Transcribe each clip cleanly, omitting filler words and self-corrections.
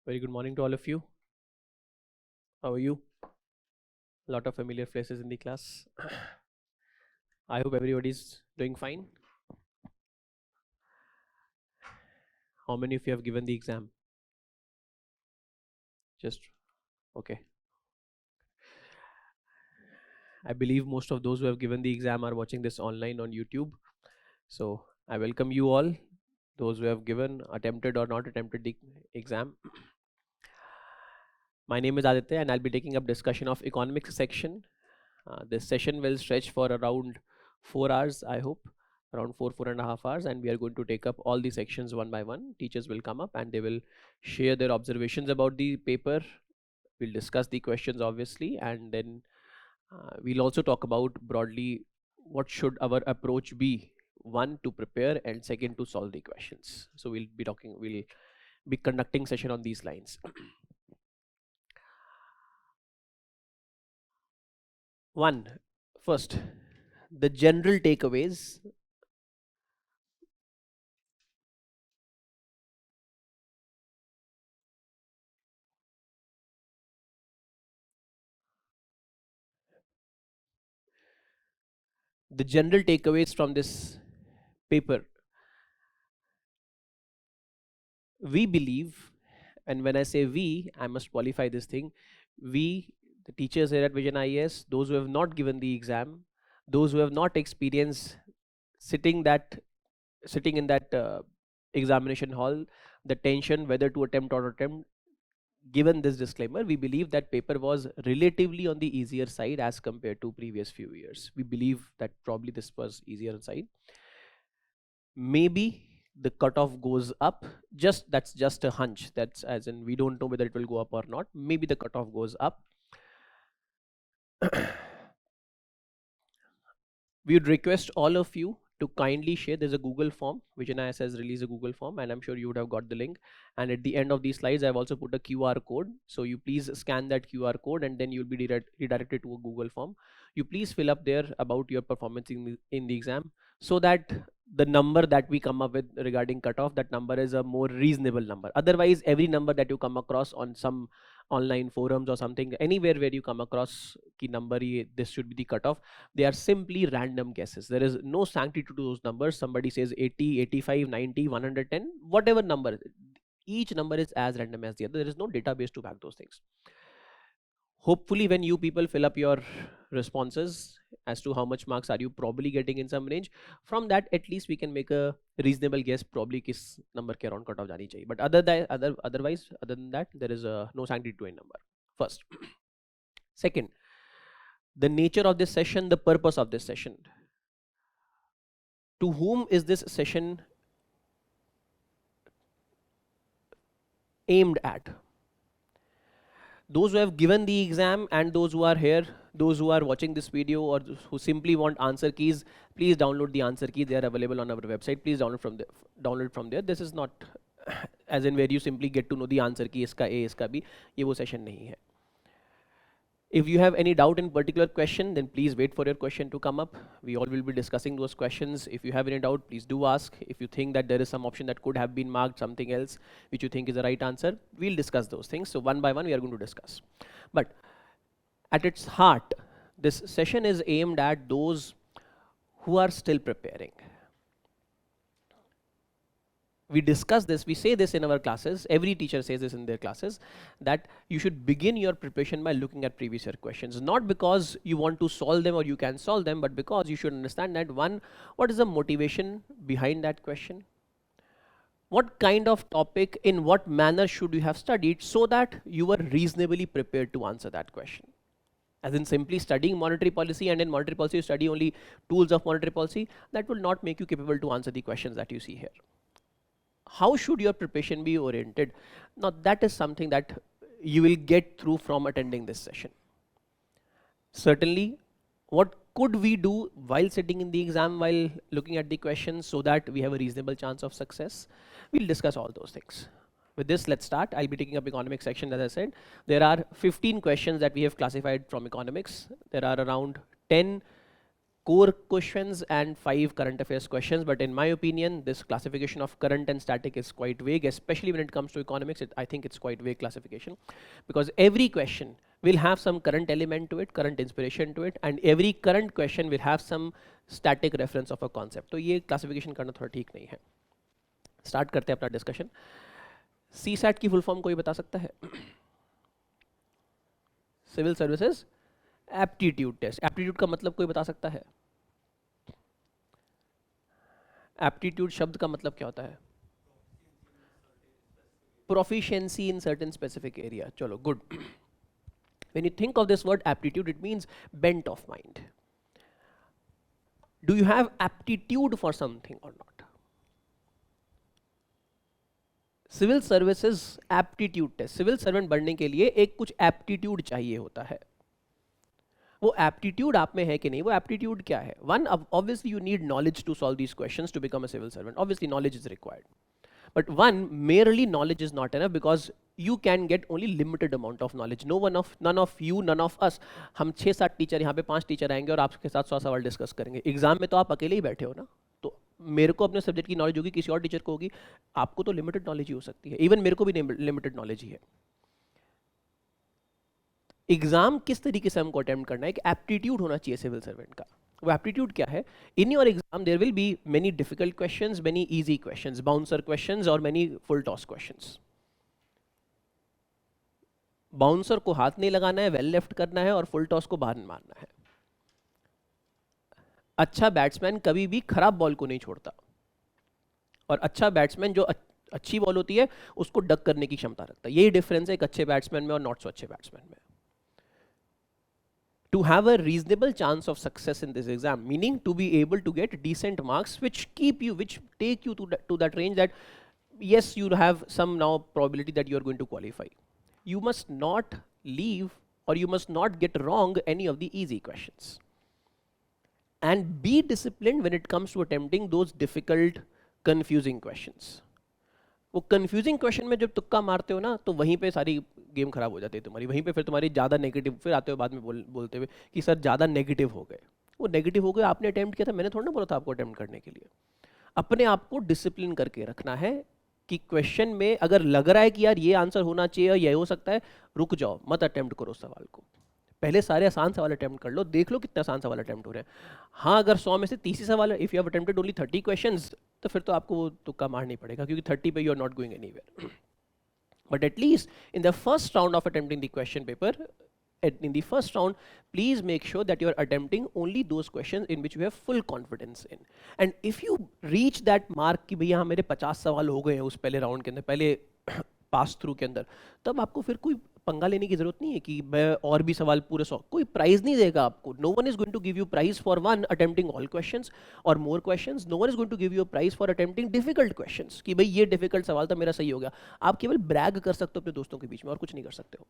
Very good morning to all of you. How are you? A lot of familiar faces in the class. I hope everybody's doing fine. How many of you have given the exam? Just okay. I believe most of those who have given the exam are watching this online on YouTube. So I welcome you all, those who have given, attempted or not attempted the exam. My name is Aditya and I'll be taking up discussion of economics section. This session will stretch for around 4 hours, I hope, around 4.5 hours, and we are going to take up all the sections one by one. Teachers will come up and they will share their observations about the paper. We'll discuss the questions obviously, and then we'll also talk about broadly what should our approach be, one to prepare and second to solve the questions. So we'll be conducting session on these lines. First, the general takeaways. The general takeaways from this paper. We believe, and when I say we, I must qualify this thing. We, the teachers here at Vision IAS, those who have not given the exam, those who have not experienced sitting in that examination hall, the tension whether to attempt or not attempt. Given this disclaimer, we believe that paper was relatively on the easier side as compared to previous few years. We believe that probably this was easier side. Maybe the cutoff goes up. That's just a hunch. That's as in we don't know whether it will go up or not. Maybe the cutoff goes up. We would request all of you to kindly share. There's a Google form. Vision IAS has released a Google form, and I'm sure you would have got the link. And at the end of these slides, I've also put a QR code. So you please scan that QR code, and then you'll be redirected to a Google form. You please fill up there about your performance in the exam, so that the number that we come up with regarding cutoff, that number is a more reasonable number. Otherwise, every number that you come across on some online forums or something, anywhere where you come across key number, this should be the cutoff, they are simply random guesses. There is no sanctity to those numbers. Somebody says 80, 85, 90, 110, whatever number. Each number is as random as the other. There is no database to back those things. Hopefully, when you people fill up your responses as to how much marks are you probably getting in some range, from that at least we can make a reasonable guess probably kis number ke around cut off jani chahiye. But otherwise, other than that, there is no sanctity to a number. First. Second, the nature of this session, the purpose of this session. To whom is this session aimed at? Those who have given the exam and those who are here, those who are watching this video or who simply want answer keys, please download the answer key. They are available on our website. Please download from there. This is not as in where you simply get to know the answer key, iska A, iska B. Ye wo session nahi hai. If you have any doubt in particular question, then please wait for your question to come up. We all will be discussing those questions. If you have any doubt, please do ask. If you think that there is some option that could have been marked, something else which you think is the right answer, we'll discuss those things. So one by one, we are going to discuss. But at its heart, this session is aimed at those who are still preparing. We discuss this, we say this in our classes, every teacher says this in their classes, that you should begin your preparation by looking at previous year questions, not because you want to solve them or you can solve them, but because you should understand that one, what is the motivation behind that question? What kind of topic, in what manner should you have studied so that you were reasonably prepared to answer that question? As in simply studying monetary policy and in monetary policy you study only tools of monetary policy, that will not make you capable to answer the questions that you see here. How should your preparation be oriented? Now that is something that you will get through from attending this session. Certainly, what could we do while sitting in the exam, while looking at the questions, so that we have a reasonable chance of success? We'll discuss all those things. With this, let's start. I'll be taking up economics section, as I said. There are 15 questions that we have classified from economics. There are around 10 core questions and 5 current affairs questions, but in my opinion, this classification of current and static is quite vague, especially when it comes to economics. I think it's quite vague classification, because every question will have some current element to it, current inspiration to it, and every current question will have some static reference of a concept. तो ये classification करना थोड़ा ठीक नहीं है. Start करते हैं अपना discussion. CSAT की full form कोई बता सकता है? Civil Services Aptitude Test. Aptitude का मतलब कोई बता सकता है? Aptitude शब्द का मतलब क्या होता है? Proficiency in certain specific area. चलो, good. When you think of this word aptitude, it means bent of mind. Do you have aptitude for something or not? Civil Services Aptitude Test. Civil servant बनने के लिए एक कुछ aptitude चाहिए होता है. वो aptitude आप में है कि नहीं? वो aptitude क्या है? One, obviously you need knowledge to solve these questions to become a civil servant. Obviously knowledge is required. But one, merely knowledge is not enough, because you can get only limited amount of knowledge. None of you, none of us. हम 6-7 teacher, यहाँ पे 5 teacher आएंगे और आपके साथ 100 सवाल discuss करेंगे. Exam में तो आप अकेले ही बैठे हो ना, तो मेरे को अपने सब्जेक्ट की नॉलेज होगी, किसी और टीचर को होगी, आपको तो लिमिटेड नॉलेज ही हो सकती है. इवन मेरे को भी लिमिटेड नॉलेज ही है. एग्जाम किस तरीके से हमको अटेम्प्ट करना है, एक एप्टीट्यूड होना चाहिए सिविल सर्वेंट का. वो एप्टीट्यूड क्या है? In your exam there will be many difficult questions, many easy questions, bouncer questions और many full toss questions. Bouncer को हाथ नहीं लगाना है, वेल लेफ्ट करना है, और फुल टॉस को बाहर मारना है. अच्छा बैट्समैन कभी भी खराब बॉल को नहीं छोड़ता, और अच्छा बैट्समैन जो अच्छी बॉल होती है उसको डक करने की क्षमता रखता है. यही डिफरेंस है एक अच्छे बैट्समैन में और नॉट सो अच्छे बैट्समैन में. To have a reasonable chance of success in this exam, meaning to be able to get decent marks which take you to that range that yes, you have some now probability that you are going to qualify. You must not leave, or you must not get wrong any of the easy questions. And be disciplined when it comes to attempting those difficult, confusing questions. वो confusing question में जब तुक्का मारते हो ना, तो वहीं पे सारी गेम खराब हो जाती है तुम्हारी. वहीं पे फिर तुम्हारी ज़्यादा नेगेटिव, फिर आते हो बाद में बोलते हुए कि सर ज़्यादा नेगेटिव हो गए. वो नेगेटिव हो गए, आपने अटेम्प्ट किया था, मैंने थोड़ा ना बोला था आपको अटेम्प्ट करने के लिए. अपने आप को डिसिप्लिन करके रखना है कि क्वेश्चन में अगर लग रहा है कि यार ये आंसर होना चाहिए, ये हो सकता है, रुक जाओ, मत अटेम्प्ट करो सवाल को. पहले सारे आसान सवाल अटेम्प्ट कर लो, देख लो कितने आसान सवाल अटेम्प्ट हो रहे हैं. हाँ, अगर 100 में से 30 सवाल, if you have attempted only 30 questions, तो फिर तो आपको वो तुक्का मारना ही पड़ेगा, क्योंकि 30 पे you are not going anywhere. But at least in the first round of attempting the question paper, in the first round, please make sure that you are attempting only those questions in which you have full confidence in. And if you reach that mark कि भैया मेरे 50 सवाल हो गए हैं उस पहले round के अंदर, पहले पास थ्रू के अंदर, तब आपको फिर कोई पंगा लेने की जरूरत नहीं है कि मैं और भी सवाल पूरे 100. कोई प्राइज नहीं देगा आपको. No one is going to give you prize for one attempting all questions or more questions. No one is going to give you prize for attempting difficult questions, कि भाई ये डिफिकल्ट सवाल था, मेरा सही हो गया. आप केवल ब्रैग कर सकते हो अपने दोस्तों के बीच में, और कुछ नहीं कर सकते हो.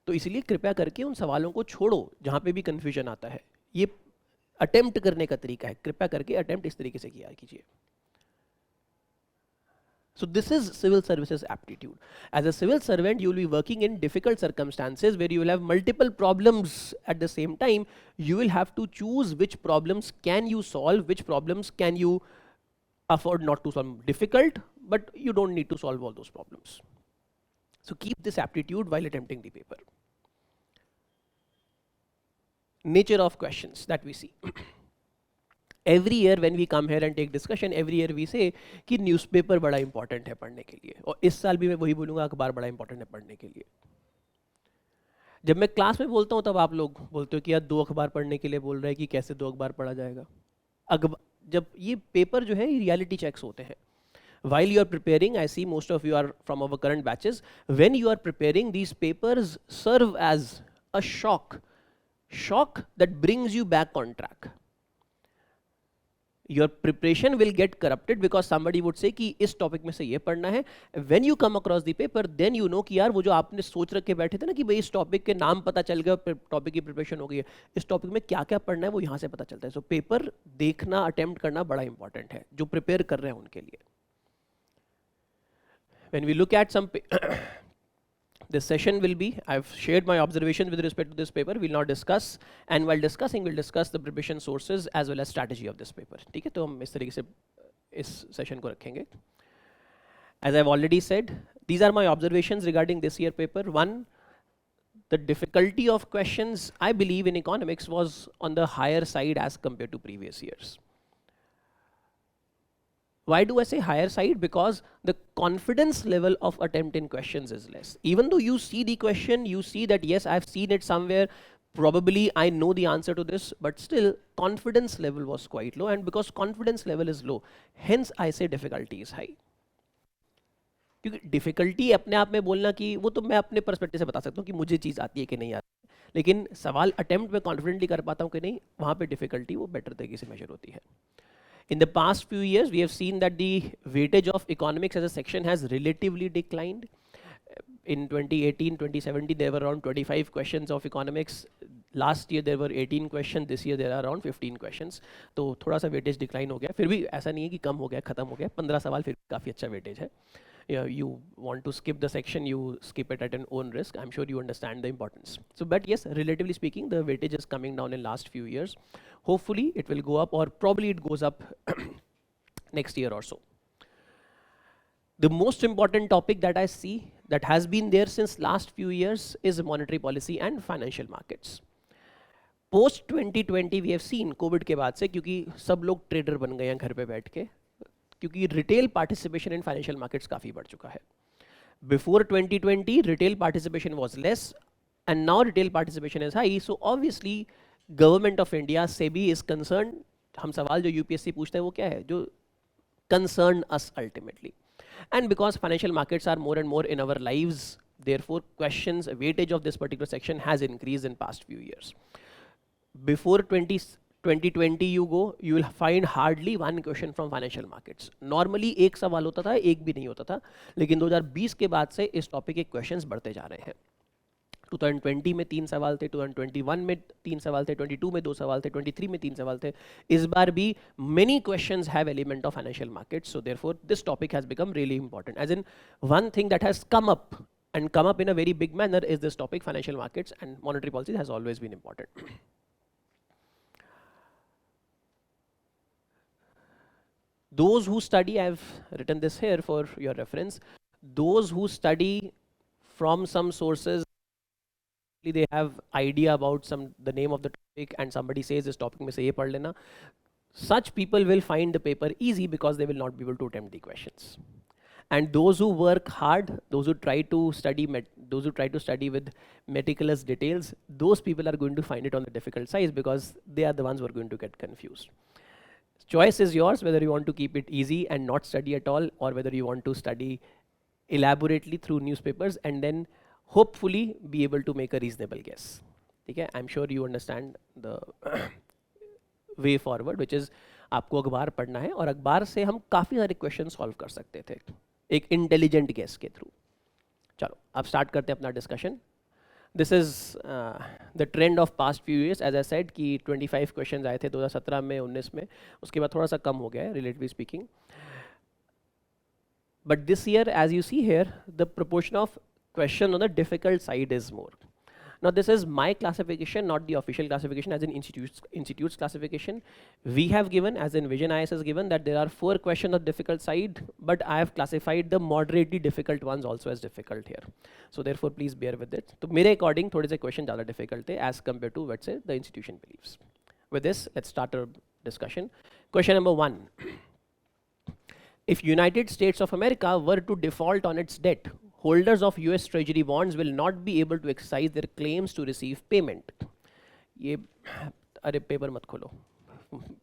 तो इसलिए कृपया करके उन सवालों को छोड़ो जहां पे भी कंफ्यूजन आता है. ये अटेम्प्ट करने का तरीका है, कृपया करके अटेम्प्ट इस तरीके से किया कीजिए. So this is civil services aptitude. As a civil servant, you will be working in difficult circumstances where you will have multiple problems at the same time. You will have to choose which problems can you solve, which problems can you afford not to solve. Difficult, but you don't need to solve all those problems. So keep this aptitude while attempting the paper. Nature of questions that we see. Every year when we come here and take discussion, every year we say कि newspaper बड़ा important है पढ़ने के लिए, और इस साल भी मैं वही बोलूँगा, अखबार बड़ा इंपॉर्टेंट है पढ़ने के लिए। जब मैं क्लास में बोलता हूँ तब आप लोग बोलते हो कि यार 2 अखबार पढ़ने के लिए बोल रहे हैं, कि कैसे 2 अखबार पढ़ा जाएगा। जब ये पेपर जो है ये रियलिटी चेक्स होते हैं, while you are preparing, I see most of you are from our current batches, when you are preparing, these papers serve as a shock that brings you back on track. Your preparation will get corrupted because somebody would say कि इस topic में से ये पढ़ना है, when you come across the paper then you know कि यार वो जो आपने सोच रख के बैठे थे ना कि भाई इस टॉपिक के नाम पता चल गया, टॉपिक की प्रिपरेशन हो गई है, इस टॉपिक में क्या क्या पढ़ना है वो यहाँ से पता चलता है। सो पेपर देखना, अटेम्प्ट करना बड़ा इंपॉर्टेंट है जो प्रिपेयर कर रहे हैं उनके लिए। When we look at some this session will be, I've shared my observations with respect to this paper, we'll now discuss, and while discussing we'll discuss the preparation sources as well as strategy of this paper। ठीक है, तो हम इस तरीके से इस session को रखेंगे। As I've already said, these are my observations regarding this year paper. One, the difficulty of questions I believe in economics was on the higher side as compared to previous years. Why do I say higher side? Because the confidence level of attempt in questions is less. Even though you see the question, you see that yes, I've seen it somewhere, probably I know the answer to this, but still confidence level was quite low, and because confidence level is low, hence I say difficulty is high. क्योंकि difficulty अपने आप में बोलना कि वो तो मैं अपने पर्सपेक्टिव से बता सकता हूँ कि मुझे चीज़ आती है कि नहीं आती, लेकिन सवाल अटेम्प्ट में कॉन्फिडेंटली कर पाता हूँ कि नहीं, वहाँ पे डिफिकल्टी वो बेटर तरीके से मेजर होती है। In the past few years, we have seen that the weightage of economics as a section has relatively declined. In 2018, 2017, there were around 25 questions of economics. Last year, there were 18 questions. This year, there are around 15 questions. तो थोड़ा सा weightage decline हो गया, फिर भी ऐसा नहीं है कि कम हो गया, खत्म हो गया। 15 सवाल फिर काफ़ी अच्छा weightage है। You want to skip the section, you skip it at an own risk. I'm sure you understand the importance. So, but yes, relatively speaking, the weightage is coming down in last few years. Hopefully, it will go up, or probably it goes up next year or so. The most important topic that I see that has been there since last few years is monetary policy and financial markets. Post 2020 we have seen COVID के बाद से, क्योंकि सब लोग trader बन गए हैं घर पे बैठ के, क्योंकि retail participation in financial markets काफ़ी बढ़ चुका है। Before 2020 retail participation was less and now retail participation is high, so obviously government of India SEBI is concern. हम सवाल जो यूपीएससी पूछते हैं वो क्या है, जो concern us ultimately, and because financial markets are more and more in our lives, therefore questions weightage of this particular section has increased in past few years. Before 2020 you go, you will find hardly one question from financial markets. Normally एक सवाल होता था, एक भी नहीं होता था, लेकिन 2020 के बाद से इस टॉपिक के क्वेश्चंस बढ़ते जा रहे हैं। 2020 में 3 सवाल थे, 2021 में 3 सवाल थे, 22 में 2 सवाल थे, 23 में 3 सवाल थे। इस बार भी many questions have element of financial markets, so therefore this topic has become really important. As in, one thing that has come up and come up in a very big manner is this topic, financial markets, and monetary policy has always been important. Those who study, I've written this here for your reference, those who study from some sources, they have idea about the name of the topic, and somebody says this topic mein se ye padh lena, such people will find the paper easy because they will not be able to attempt the questions. And those who work hard, those who try to study with meticulous details, those people are going to find it on the difficult side because they are the ones who are going to get confused. Choice is yours whether you want to keep it easy and not study at all, or whether you want to study elaborately through newspapers and then hopefully be able to make a reasonable guess. Okay, I'm sure you understand the way forward, which is आपको अखबार पढ़ना है और अखबार से हम काफ़ी सारे क्वेश्चन सॉल्व कर सकते थे एक इंटेलिजेंट गेस के थ्रू। चलो अब स्टार्ट करते हैं अपना discussion. This is the trend of past few years. As I said कि 25 क्वेश्चन आए थे 2017 में, 19 में, उसके बाद थोड़ा सा कम हो गया है relatively speaking. But this year as you see here the proportion of question on the difficult side is more. Now this is my classification, not the official classification, as in institute's classification. We have given, as in Vision IS has given, that there are 4 questions on difficult side, but I have classified the moderately difficult ones also as difficult here. So therefore please bear with it. So मेरे according थोड़े से question ज़्यादा difficult थे as compared to what say the institution believes. With this, let's start our discussion. Question number 1. If United States of America were to default on its debt, holders of US Treasury bonds will not be able to exercise their claims to receive payment. ये अरे paper मत खोलो,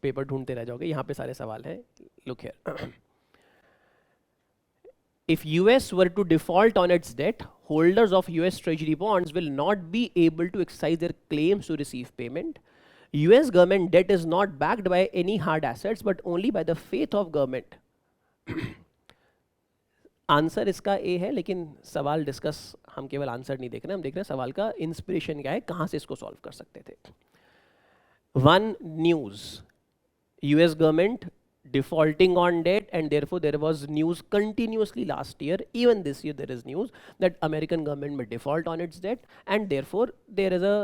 paper ढूंढते रह जाओगे, यहाँ पे सारे सवाल हैं. Look here. If US were to default on its debt, holders of US Treasury bonds will not be able to exercise their claims to receive payment. US government debt is not backed by any hard assets but only by the faith of government. Answer इसका A है, लेकिन सवाल discuss हम केवल answer नहीं देख रहे, हम देख रहे हैं सवाल का इंस्पिरेशन क्या है, कहाँ से इसको सॉल्व कर सकते थे. 1 news, US government defaulting on debt, and therefore there was news continuously last year, even this year there is news that American government may default on its debt, and therefore there is a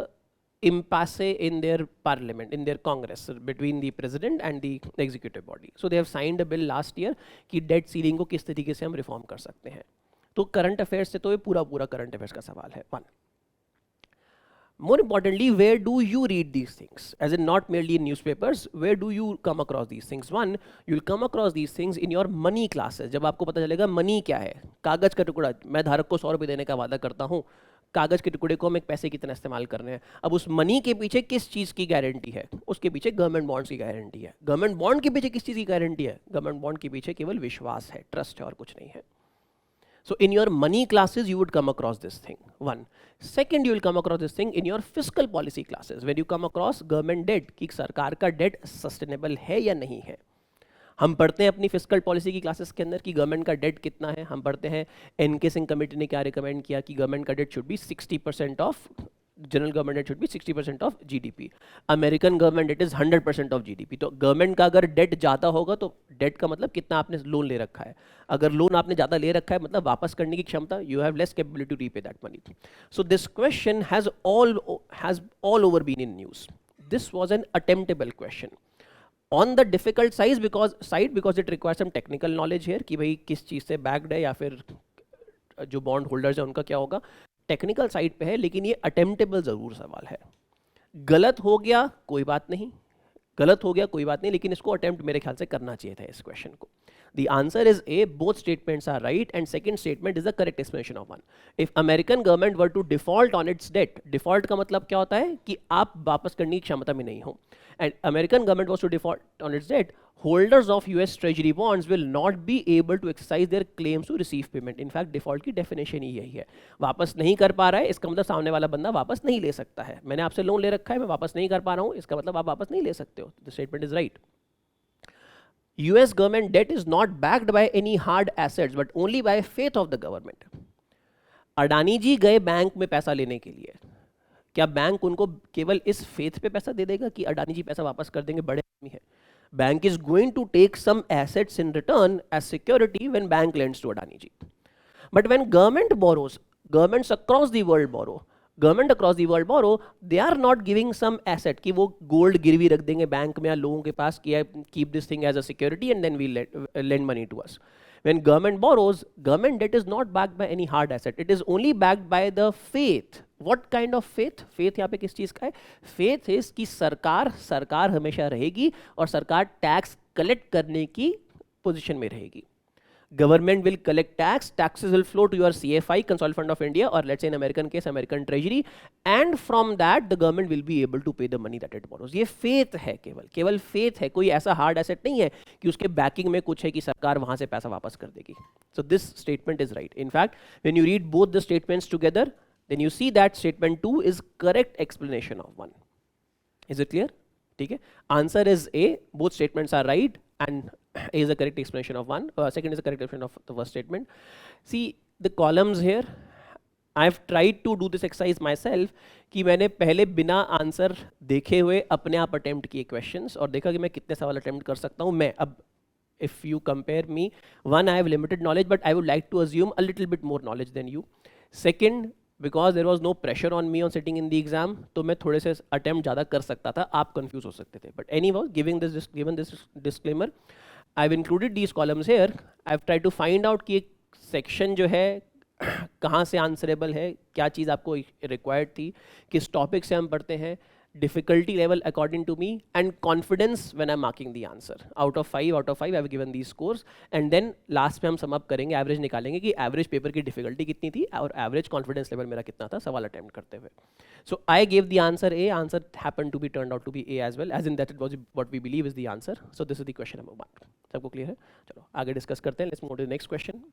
impasse in their parliament, in their congress, between the president and the executive body. So they have signed a bill last year कि debt ceiling को किस तरीके से हम reform कर सकते हैं. तो current affairs से तो ये पूरा current affairs का सवाल है. 1. More importantly, where do you read these things? As in not merely in newspapers, where do you come across these things? 1, you'll come across these things in your money classes. जब आपको पता चलेगा money क्या है, कागज का टुकड़ा, मैं धारक को 100 रुपये देने का वादा करता हूँ, कागज के टुकड़े को हम एक पैसे कितना इस्तेमाल करने हैं. अब उस मनी के पीछे किस चीज़ की गारंटी है? उसके पीछे गवर्नमेंट बॉन्ड्स की गारंटी है. गवर्नमेंट बॉन्ड के पीछे किस चीज़ की गारंटी है? गवर्नमेंट बॉन्ड के पीछे केवल विश्वास है, ट्रस्ट है और कुछ नहीं है. So in your money classes, you would come across this thing. 1. Second, you will come across this thing in your fiscal policy classes, when you come across government debt, कि सरकार का debt sustainable है या नहीं है. हम पढ़ते हैं अपनी फिजिकल पॉलिसी की क्लासेस के अंदर कि गवर्नमेंट का डेट कितना है. हम पढ़ते हैं एनके सिंह कमेटी ने क्या रिकमेंड किया कि गवर्नमेंट का debt should be 60% of general government debt should be 60% of GDP. American government debt is 100% of GDP. तो गवर्नमेंट का अगर डेट ज़्यादा होगा तो डेट का मतलब कितना आपने लोन ले रखा है. अगर लोन आपने ज़्यादा ले रखा है मतलब वापस करने की क्षमता, you have less capability to repay that money. So this question has all over been in news. This was an attemptable question on the difficult side because it requires some technical knowledge here कि भाई किस चीज़ से backed है या फिर जो bond holders है उनका क्या होगा. टेक्निकल साइड पे है, लेकिन ये अटेम्प्टेबल ज़रूर सवाल है. गलत हो गया कोई बात नहीं, लेकिन इसको अटेम्प्ट मेरे ख्याल से करना चाहिए था इस क्वेश्चन को. The answer is A, both statements are right, and second statement is the correct explanation of 1. If American government were to default on its debt, default का मतलब क्या होता है कि आप वापस करने की क्षमता में नहीं हो, and American government was to default on its debt, holders of US Treasury bonds will not be able to exercise their claims to receive payment. In fact, default की definition ही यही है. वापस नहीं कर पा रहा है, इसका मतलब सामने वाला बंदा वापस नहीं ले सकता है. मैंने आपसे लोन ले रखा है, मैं वापस नहीं कर पा रहा हूँ, इसका मतलब आप वापस नहीं ले सकते हो. The statement is right. US government debt is not backed by any hard assets but only by faith of the government. Adani जी गए बैंक में पैसा लेने के लिए, क्या बैंक उनको केवल इस फेथ पे पैसा दे देगा कि अडानी जी पैसा वापस कर देंगे, बड़े आदमी है? Bank is going to take some assets in return as security when bank lends to Adani ji. But when government borrows, governments across the world borrow, they are not giving some asset कि वो gold गिरवी रख देंगे bank में या लोगों के पास कि keep this thing as a security and then we lend money to us. When government borrows, government debt is not backed by any hard asset. It is only backed by the faith. What kind of faith? Faith यहाँ पे किस चीज़ का है? Faith is कि सरकार हमेशा रहेगी और सरकार टैक्स कलेक्ट करने की पोजीशन में रहेगी. Government will collect taxes will flow to your CFI, Consolidated Fund of India, or let's say in American case, American Treasury, and from that the government will be able to pay the money that it borrows. ये faith है, केवल faith है, कोई ऐसा hard asset नहीं है कि उसके backing में कुछ है कि सरकार वहाँ से पैसा वापस कर देगी. So this statement is right. In fact, when you read both the statements together, then you see that statement 2 is correct explanation of 1. Is it clear? ठीक है. Answer is A. Both statements are right and A is the correct explanation of 1. Second is the correct explanation of the first statement. See the columns here. I have tried to do this exercise myself कि मैंने पहले बिना answer देखे हुए अपने आप attempt किए questions और देखा कि मैं कितने सवाल अटेम्प्ट कर सकता हूँ. मैं अब if you compare me, 1, I have limited knowledge but I would like to assume a little bit more knowledge than you. Second, because there was no pressure on me on sitting in the exam, तो मैं थोड़े से attempt ज़्यादा कर सकता था, आप confuse हो सकते थे. But anyway, given this disclaimer, I've included these columns here. I've tried to find out कि एक section जो है कहाँ से answerable है, क्या चीज़ आपको required थी, किस topic से हम पढ़ते हैं, difficulty level according to me, and confidence when I'm marking the answer. Out of 5 I've given these scores, and then last में हम sum up करेंगे, average निकालेंगे कि average paper की difficulty कितनी थी और average confidence level मेरा कितना था सवाल attempt करते हुए. So I gave the answer A. Answer happened to be turned out to be A as well, as in that it was what we believe is the answer. So this is the question number 1. सबको clear है? चलो आगे discuss करते हैं. Let's move to the next question.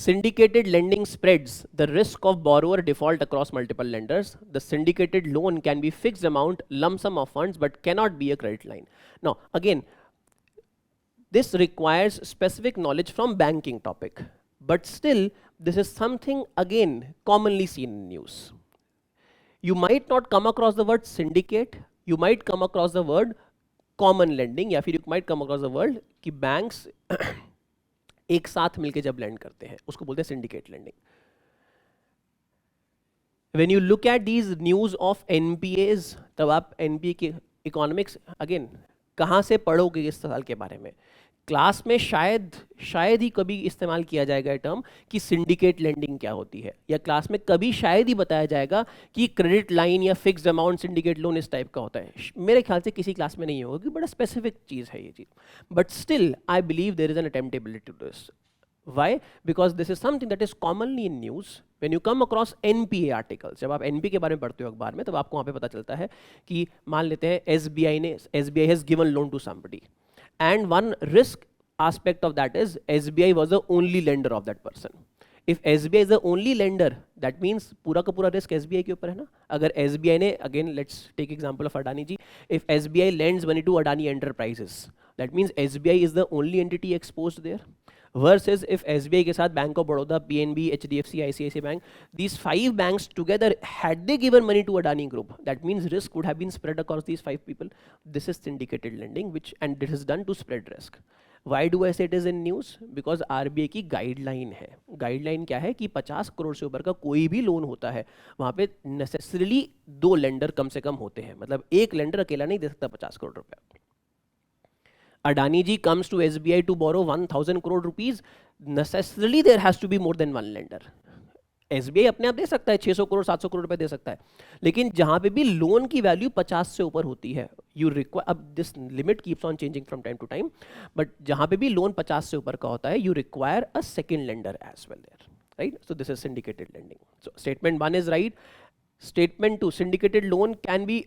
Syndicated lending spreads the risk of borrower default across multiple lenders. The syndicated loan can be fixed amount, lump sum of funds, but cannot be a credit line. Now, again, this requires specific knowledge from banking topic, but still, this is something again commonly seen in news. You might not come across the word syndicate, you might come across the word common lending, या फिर you might come across the word कि banks एक साथ मिलके जब lend करते हैं उसको बोलते हैं syndicate lending. When you look at these news of NPAs, तब आप NPA के economics again कहाँ से पढ़ोगे इस साल के बारे में? क्लास में शायद ही कभी इस्तेमाल किया जाएगा ये टर्म कि सिंडिकेट लेंडिंग क्या होती है, या क्लास में कभी शायद ही बताया जाएगा कि क्रेडिट लाइन या फिक्स्ड अमाउंट सिंडिकेट लोन इस टाइप का होता है. मेरे ख्याल से किसी क्लास में नहीं होगा कि बड़ा स्पेसिफिक चीज़ है ये चीज़, but still I believe there is an attemptability to this. Why? Because this is something that is commonly in news. When you come across NPA articles, जब आप NPA के बारे में पढ़ते हो अखबार में, तब आपको वहाँ पे पता चलता है कि मान लेते हैं SBI has given loan to somebody, and one risk aspect of that is SBI was the only lender of that person. If SBI is the only lender, that means पूरा का पूरा risk SBI के ऊपर है ना. अगर SBI ने, again let's take example of Adani ji, if SBI lends money to Adani Enterprises, that means SBI is the only entity exposed there. Versus if SBI के साथ Bank of Baroda, PNB, HDFC, ICICI Bank, these 5 banks together, had they given money to Adani Group, that means risk would have been spread across these 5 people. This is syndicated lending, and it is done to spread risk. Why do I say it is in news? Because RBI की guideline है. Guideline क्या है कि 50 करोड़ से ऊपर का कोई भी लोन होता है वहाँ पे necessarily 2 lender कम से कम होते हैं. मतलब एक lender अकेला नहीं दे सकता 50 करोड़ रुपया. Adani ji comes to SBI to borrow 1000 crore rupees, necessarily there has to be more than one lender. SBI अपने आप दे सकता है 600 करोड़ 700 करोड़ रुपए दे सकता है, लेकिन जहां पे भी लोन की वैल्यू 50 से ऊपर होती है, यू रिक्वायर, अब this limit keeps on changing from time to time, but जहां पे भी लोन 50 से ऊपर का होता है, you require a second lender as well there, right? So this is syndicated lending. So statement 1 is right. Statement 2, syndicated loan can be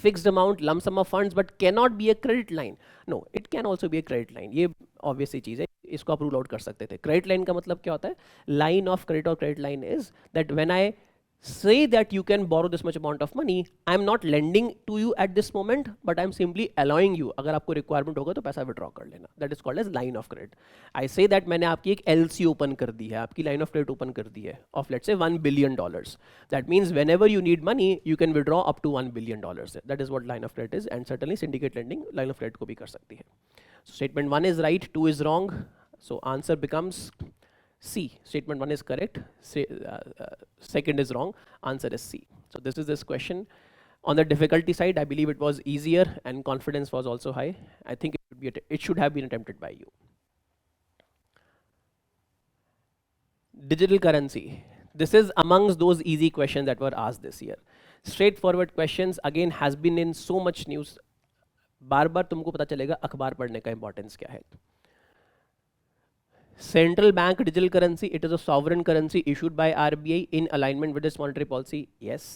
fixed amount, lump sum of funds, but cannot be a credit line. No, it can also be a credit line. ये obvious सी चीज़ है, इसको आप rule out कर सकते थे. Credit line का मतलब क्या होता है? Line of credit or credit line is that when I say that you can borrow this much amount of money, I am not lending to you at this moment, but I am simply allowing you. अगर आपको requirement होगा तो पैसा withdraw कर लेना. That is called as line of credit. I say that मैंने आपकी एक LC open कर दी है, आपकी line of credit open कर दी है of let's say $1 billion. That means whenever you need money, you can withdraw up to $1 billion. That is what line of credit is, and certainly syndicate lending line of credit को भी कर सकती है. So statement 1 is right, 2 is wrong. So answer becomes C. Statement 1 is correct, second is wrong, answer is C. So this is this question. On the difficulty side, I believe it was easier and confidence was also high. I think it should have been attempted by you. Digital currency. This is amongst those easy questions that were asked this year. Straightforward questions, again has been in so much news. बार बार तुमको पता चलेगा अखबार पढ़ने का importance क्या है. Central bank digital currency, it is a sovereign currency issued by RBI in alignment with its monetary policy. Yes.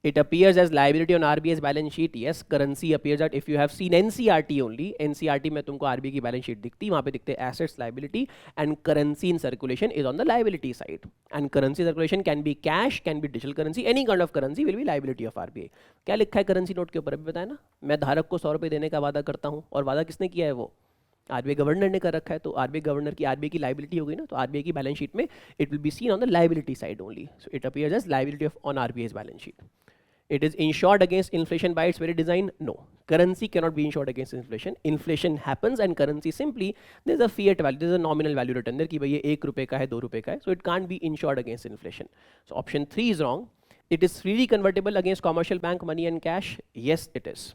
It appears as liability on RBI's balance sheet. Yes. Currency appears that if you have seen NCRT only, NCRT में तुमको RBI की balance sheet दिखती, वहाँ पे दिखते assets, liability, and currency in circulation is on the liability side. And currency circulation can be cash, can be digital currency, any kind of currency will be liability of RBI. क्या लिखा है currency note के ऊपर अभी बताया ना? मैं धारक को 100 रुपये देने का वादा करता हूँ, और वादा किसने किया है? वो आरबीआई गवर्नर ने कर रखा है. तो आरबीआई गवर्नर की आरबीआई की लाइबिलिटी हो गई ना, तो आरबीआई की बैलेंस शीट में it will be seen on the liability side only. So it appears as liability of on RBI's balance sheet. It is insured against inflation by its very design? No. Currency cannot be insured against inflation. Inflation happens and currency simply, there's a fiat value, there's a nominal value written there कि भाई ये 1 रुपए का है, 2 रुपए का है. So it can't be insured against inflation. So option 3 is wrong. It is freely convertible against commercial bank money and cash? Yes, it is.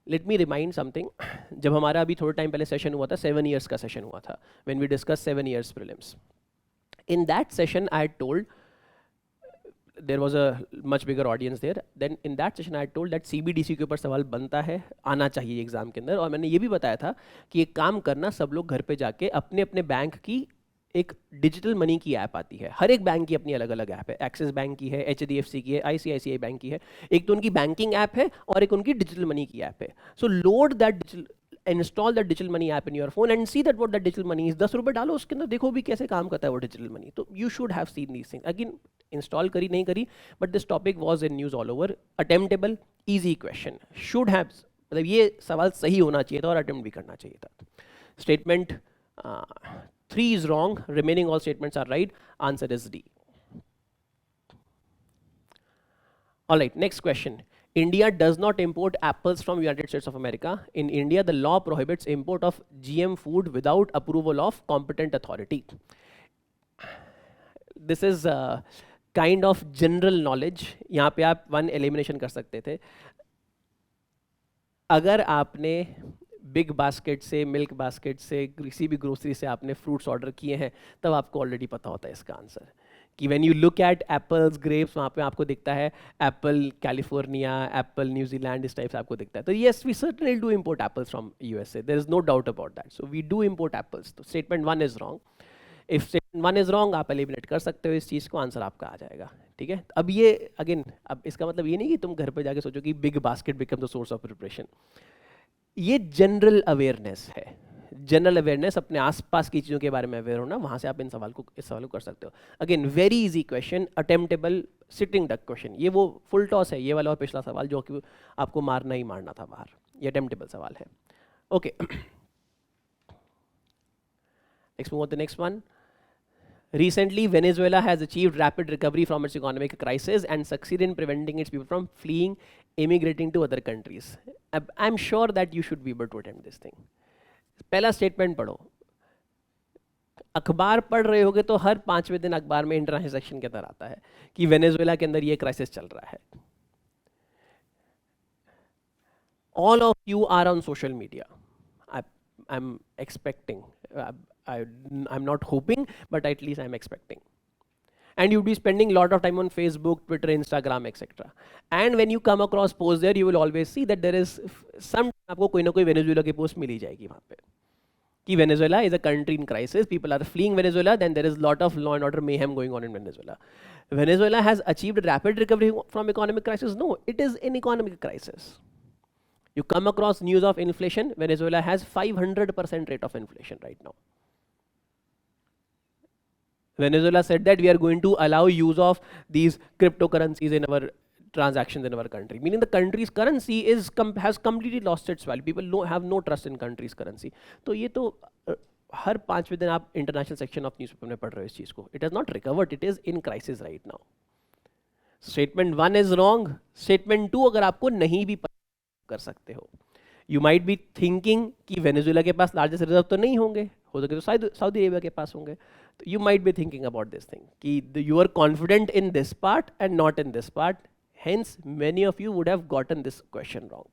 Let me remind something. जब हमारा अभी थोड़ा टाइम पहले सेशन हुआ था, 7 years का session हुआ था, when we discuss 7 years prelims. In that session I had told, there was a much bigger audience there, then in that session I had told that CBDC के ऊपर सवाल बनता है, आना चाहिए एग्जाम के अंदर. और मैंने ये भी बताया था कि एक काम करना, सब लोग घर पे जाके अपने अपने बैंक की एक डिजिटल मनी की ऐप आती है. हर एक बैंक की अपनी अलग अलग ऐप है. एक्सिस बैंक की है, एचडीएफसी की है, आईसीआईसीआई बैंक की है. एक तो उनकी बैंकिंग ऐप है और एक उनकी डिजिटल मनी की ऐप है. सो load that digital, install that digital money app in your phone and see that what that digital money is. 10 रुपये डालो उसके अंदर, देखो भी कैसे काम करता है वो डिजिटल मनी. तो you should have seen these things. Again install करी नहीं करी, but this topic was in news all over. Attemptable, easy question, should have, मतलब ये सवाल सही होना चाहिए था और अटेम्प्ट भी करना चाहिए था. Statement 3 is wrong, remaining all statements are right. Answer is D. All right, next question. India does not import apples from United States of America. In India, the law prohibits import of GM food without approval of competent authority. This is kind of general knowledge. यहाँ पे आप one elimination कर सकते थे. अगर आपने big basket से, milk basket से, किसी भी ग्रोसरी से आपने फ्रूट्स ऑर्डर किए हैं, तब आपको ऑलरेडी पता होता है इसका आंसर कि when you look at apples, grapes, वहाँ पे आपको दिखता है एप्पल कैलिफोर्निया, एप्पल न्यूजीलैंड, इस टाइप से आपको दिखता है. तो yes, we certainly do import apples from USA, there is no doubt about that. So we do import apples. तो statement 1 is wrong. If statement 1 is wrong, आप eliminate कर सकते हो इस चीज़ को, आंसर आपका आ जाएगा. ठीक है. अब ये अगेन, अब इसका मतलब ये नहीं कि तुम घर पर जाके सोचो कि big basket become the source of preparation. ये जनरल अवेयरनेस है. जनरल अवेयरनेस, अपने आसपास की चीज़ों के बारे में अवेयर होना, वहाँ से आप इस सवाल को कर सकते हो. Again very easy question, attemptable, sitting duck question. ये वो फुल टॉस है, ये वाला और पिछला सवाल जो कि आपको मारना ही मारना था बाहर. ये अटेम्प्टेबल सवाल है. Okay, next move on the next one. Recently, Venezuela has achieved rapid recovery from its economic crisis and succeeded in preventing its people from fleeing, immigrating to other countries. I'm sure that you should be able to attempt this thing. पहला statement पढ़ो. अखबार पढ़ रहे होगे तो हर 5वें दिन अखबार में इंटरनेशनल सेक्शन के अंदर आता है कि वेनेजुएला के अंदर ये क्राइसिस चल रहा है. All of you are on social media. I'm expecting. I'm not hoping, but at least I'm expecting. And you'll be spending a lot of time on Facebook, Twitter, Instagram, etc. And when you come across posts there, you will always see that there is some, आपको कोई ना कोई Venezuela की post मिल ही जाएगी वहाँ पे कि Venezuela is a country in crisis, people are fleeing Venezuela, then there is lot of law and order mayhem going on in Venezuela. Venezuela has achieved rapid recovery from economic crisis? No, it is in economic crisis. You come across news of inflation, Venezuela has 500% rate of inflation right now. Venezuela said that we are going to allow use of these cryptocurrencies in our transactions in our country, meaning the country's currency has completely lost its value. People have no trust in country's currency. तो ये तो हर 5वें दिन आप international section of newspaper में पढ़ रहे हो इस चीज़ को. It has not recovered, it is in crisis right now. Statement 1 is wrong. Statement 2 अगर आपको नहीं भी कर सकते हो. You might be thinking कि वेनेजुएला के पास लार्जेस्ट रिजर्व तो नहीं होंगे, हो सके तो सऊदी अरेबिया के पास होंगे. तो you might be thinking about this thing कि you are confident in this part and not in this part. Hence, many of you would have gotten this question wrong.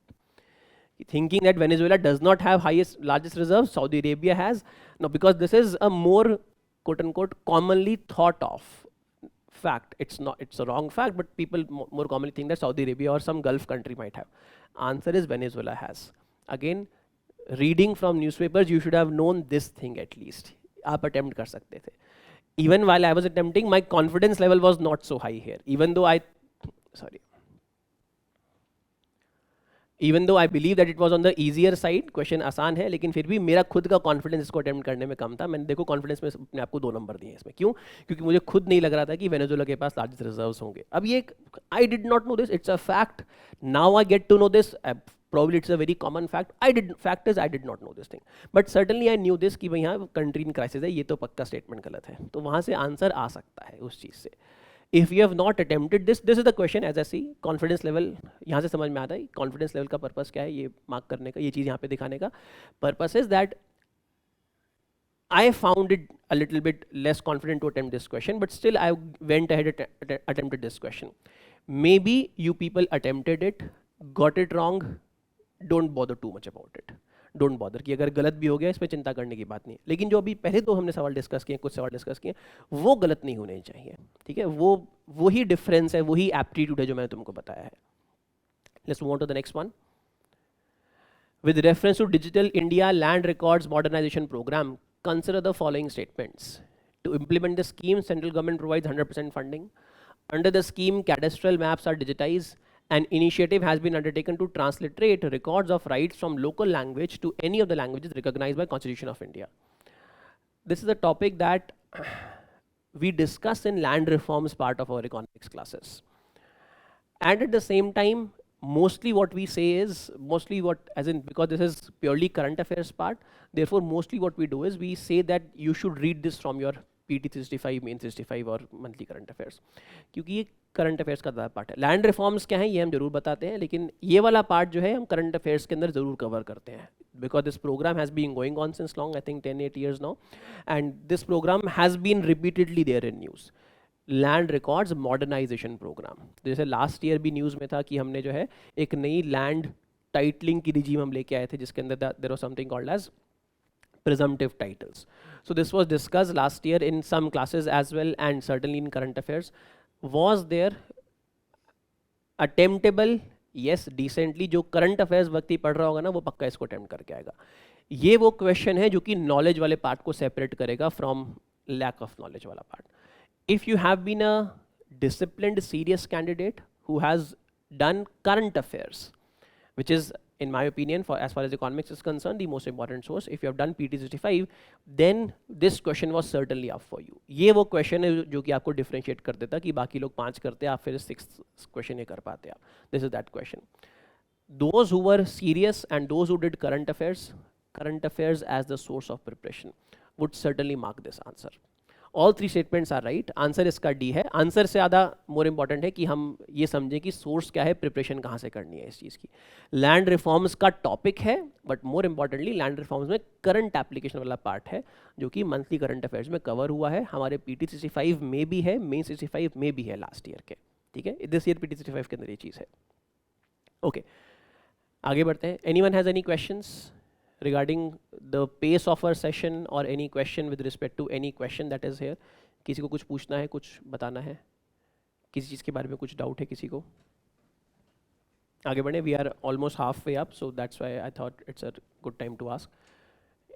Thinking that Venezuela does not have largest reserves, Saudi Arabia has. No, because this is a more quote unquote commonly thought of fact. It's not, it's a wrong fact, but people more commonly think that Saudi Arabia or some Gulf country might have. Answer is Venezuela has. Again reading from newspapers you should have known this thing at least, आप attempt कर सकते थे. Even while I was attempting, my confidence level was not so high here. Even though I believe that it was on the easier side, question आसान है, लेकिन फिर भी मेरा खुद का कॉन्फिडेंस इसको अटेम्प्ट करने में कम था. मैंने देखो कॉन्फिडेंस में अपने आपको 2 नंबर दिए इसमें. क्यों? क्योंकि मुझे खुद नहीं लग रहा था कि वेनेजुएला के पास लार्जेस्ट रिजर्व्स होंगे. अब ये I did not know this, it's a fact. Now I get to know this. Probably it's a very common fact. I did not know this thing. But certainly I knew this कि भाई यहाँ country in crisis है, ये तो पक्का statement गलत है. तो वहाँ से आंसर आ सकता है उस चीज़ से. If you have not attempted this is the question as I see. Confidence level यहाँ से समझ में आता है. Confidence level का पर्पस क्या है, ये मार्क करने का, ये चीज़ यहाँ पे दिखाने का purpose is that I found it a little bit less confident to attempt this question, but still I went ahead and attempted this question. Maybe you people attempted it, got it wrong. Don't bother too much about it. Don't bother कि अगर गलत भी हो गया इस पर चिंता करने की बात नहीं. लेकिन जो अभी पहले 2 हमने सवाल डिस्कस किए, कुछ सवाल डिस्कस किए, वो गलत नहीं होने चाहिए. ठीक है, वो ही डिफरेंस है, वही एप्टीट्यूड है जो मैंने तुमको बताया है. Let's move on to the next one. With reference to Digital India Land Records Modernization Program, consider the following statements. To implement the scheme, central government provides 100% funding. Under the scheme, cadastral maps are digitized. An initiative has been undertaken to transliterate records of rights from local language to any of the languages recognized by Constitution of India. This is a topic that we discuss in land reforms part of our economics classes. And at the same time, mostly what we say is, because this is purely current affairs part, therefore mostly what we do is we say that you should read this from your PT 365, main 365 और monthly current affairs, क्योंकि ये current affairs का ज़्यादा part है. Land reforms क्या है ये हम जरूर बताते हैं, लेकिन ये वाला पार्ट जो है हम करंट अफेयर्स के अंदर जरूर कवर करते हैं. Because this program has been going on since long, I think 10-8 years now, and this program has been repeatedly there in news. Land records modernization program, जैसे लास्ट ईयर भी news में था कि हमने जो है एक नई लैंड टाइटलिंग की रिजीम हम लेके आए थे, जिसके अंदर there was something called as presumptive titles. So this was discussed last year in some classes as well, and certainly in current affairs. Was there attemptable? Yes, decently. जो current affairs व्यक्ति पढ़ रहा होगा ना, वो पक्का इसको attempt करके आएगा. ये वो question है जो कि knowledge वाले part को separate करेगा from lack of knowledge वाला part. If you have been a disciplined, serious candidate who has done current affairs, which is, in my opinion, as far as economics is concerned, the most important source. If you have done PT 65, then this question was certainly up for you. ये वो question है जो कि आपको differentiate कर देता कि बाकी लोग 5 करते हैं, आप फिर 6th question नहीं कर पाते आप. This is that question. Those who were serious and those who did current affairs as the source of preparation would certainly mark this answer. All 3 statements are right. Answer इसका D है. Answer से ज़्यादा more important है कि हम ये समझें कि सोर्स क्या है, प्रिपरेशन कहाँ से करनी है इस चीज़ की. लैंड रिफॉर्म्स का टॉपिक है, but more importantly land reforms में करंट एप्लीकेशन वाला पार्ट है, जो कि मंथली करंट अफेयर्स में कवर हुआ है. हमारे PT 65 में भी है, मेन 65 में भी है लास्ट ईयर के. ठीक है, दिस ईयर PT 65 के अंदर ये चीज़ है. ओके, आगे बढ़ते हैं. Anyone has any questions regarding the pace of our session or any question with respect to any question that is here? किसी को कुछ पूछना है, कुछ बताना है, किसी चीज़ के बारे में कुछ डाउट है किसी को? आगे बढ़े. We are almost halfway up, so that's why I thought it's a good time to ask.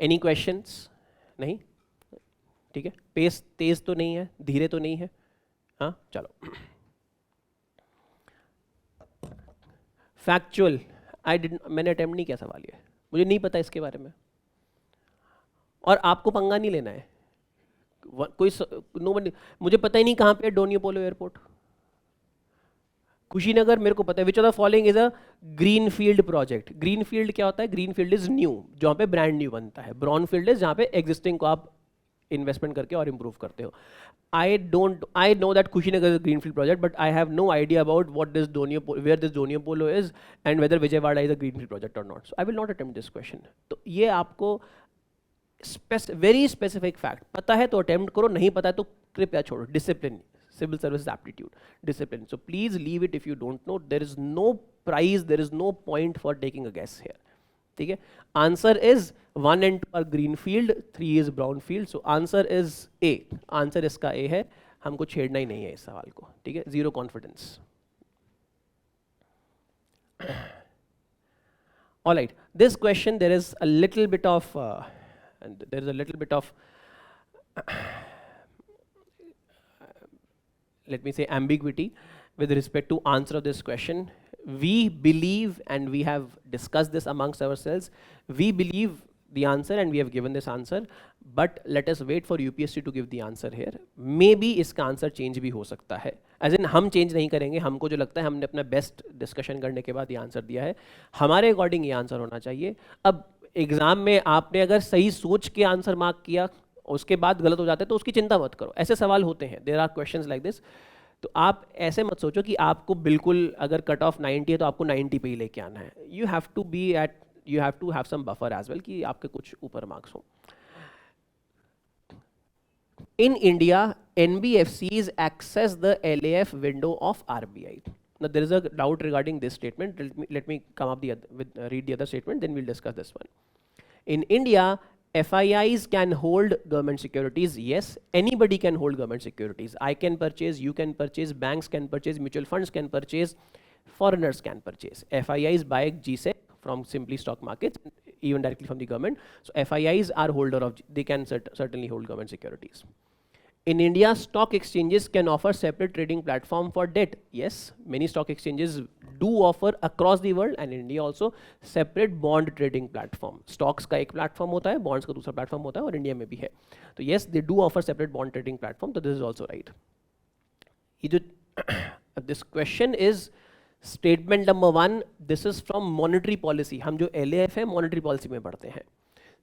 Any questions? नहीं? ठीक है. पेस तेज तो नहीं है, धीरे तो नहीं है. हाँ, चलो. फैक्चुअल मैंने अटेम्प्ट नहीं किया सवाल ये, मुझे नहीं पता इसके बारे में, और आपको पंगा नहीं लेना है. कोई मुझे पता ही नहीं कहाँ पे है डोनियोपोलो एयरपोर्ट. कुशीनगर मेरे को पता है. Which of the following is a green field project. Green field क्या होता है? ग्रीन फील्ड इज न्यू, जहाँ पे ब्रांड न्यू बनता है. ब्राउन फील्ड इज जहाँ पे एग्जिस्टिंग को आप इन्वेस्टमेंट करके और इंप्रूव करते हो. I know that Kushinagar is a greenfield project, but I have no idea about where this Doniopolo is and whether Vijayawada is a greenfield project or not. So I will not attempt this question. तो ये आपको very specific fact पता है तो attempt करो, नहीं पता है तो कृपया छोड़ो. Discipline, civil services aptitude, discipline. So please leave it if you don't know. There is no prize, there is no point for taking a guess here. ठीक है. Answer is 1 and 2 are green field, 3 is brown field. So answer is A. Answer इसका A है. हमको छेड़ना ही नहीं है इस सवाल को. ठीक है, zero confidence. Alright, This question, there is a little bit of, and there is a little bit of, let me say, ambiguity with respect to answer of this question. We believe, and we have discussed this amongst ourselves, we believe the answer and we have given this answer, but let us wait for UPSC to give the answer here. Maybe इसका answer change भी हो सकता है, as in हम change नहीं करेंगे, हमको जो लगता है हमने अपना बेस्ट डिस्कशन करने के बाद ये आंसर दिया है, हमारे अकॉर्डिंग ये आंसर होना चाहिए. अब एग्जाम में आपने अगर सही सोच के आंसर मार्क किया, उसके बाद गलत हो जाता है तो उसकी चिंता मत करो, ऐसे सवाल होते हैं, there are questions like this. तो आप ऐसे मत सोचो कि आपको बिल्कुल अगर कट ऑफ 90 है तो आपको 90 पे ही लेके आना है. You have to be at, you have to have some buffer as well कि आपके कुछ ऊपर मार्क्स हो. In India, NBFCs access the LAF window of RBI. Now there is a doubt regarding this statement. Let me come up read the other statement, then we'll discuss this one. In India, FIIs can hold government securities. Yes, anybody can hold government securities. I can purchase, you can purchase, banks can purchase, mutual funds can purchase, foreigners can purchase. FIIs buy GSEC from simply stock markets, even directly from the government. So FIIs are holder of, they can certainly hold government securities. In India, stock exchanges can offer separate trading platform for debt. Yes, many stock exchanges do offer across the world and in India also separate bond trading platform. Stocks का एक platform होता है, bonds का दूसरा platform होता है और India में भी है. तो yes, they do offer separate bond trading platform. So this is also right. ये जो this question is statement number 1. This is from monetary policy. हम जो LAF है monetary policy में पढ़ते हैं.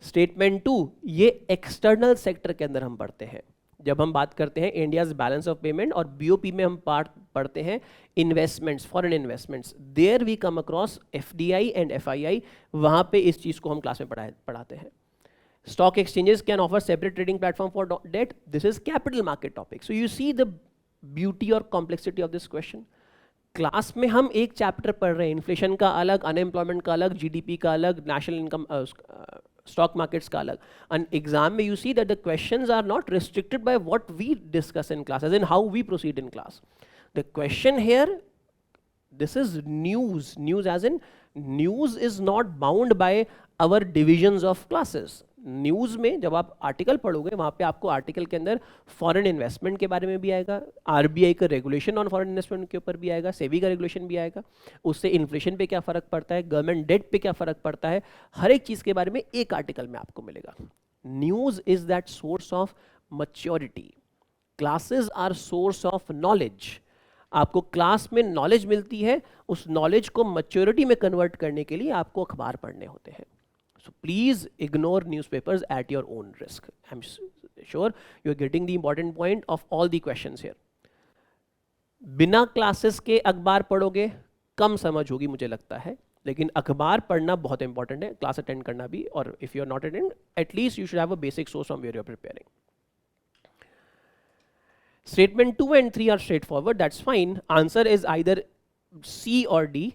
Statement 2 ये external sector के अंदर हम पढ़ते हैं. जब हम बात करते हैं इंडियाज बैलेंस ऑफ पेमेंट और बीओपी में हम पढ़ते हैं investments, foreign investments, there we come across FDI and FII, वहां पे इस चीज को हम क्लास में पढ़ाते हैं. Stock exchanges can offer separate trading platform for debt. This is capital market topic. So you see the beauty और complexity of this question. Class में हम एक चैप्टर पढ़ रहे हैं, इन्फ्लेशन का अलग, अनएम्प्लॉयमेंट का अलग, जीडीपी का अलग, नेशनल इनकम, stock markets का अलग. And exam में you see that the questions are not restricted by what we discuss in class, as in how we proceed in class. The question here, this is news. News as in, news is not bound by our divisions of classes. News में जब आप article पढ़ोगे वहाँ पे आपको article के अंदर foreign investment के बारे में भी आएगा, आरबीआई का रेगुलेशन ऑन फॉरेन इन्वेस्टमेंट के ऊपर भी आएगा, सेबी का रेगुलेशन भी आएगा, उससे इन्फ्लेशन पे क्या फ़र्क पड़ता है, गवर्नमेंट डेट पे क्या फ़र्क पड़ता है, हर एक चीज़ के बारे में एक आर्टिकल में आपको मिलेगा. News is that source of maturity. Classes are source of knowledge. आपको क्लास में नॉलेज मिलती है, उस नॉलेज को मैच्योरिटी में कन्वर्ट करने के लिए आपको अखबार पढ़ने होते हैं. So please ignore newspapers at your own risk. I'm sure you're getting the important point of all the questions here. बिना क्लासेस के अखबार पढ़ोगे कम समझ होगी मुझे लगता है, लेकिन अखबार पढ़ना बहुत इंपॉर्टेंट है, क्लास अटेंड करना भी. और if you are not attend, at least you should have a basic source from where you are preparing. Statement 2 and 3 are straightforward. That's fine. Answer is either C or D.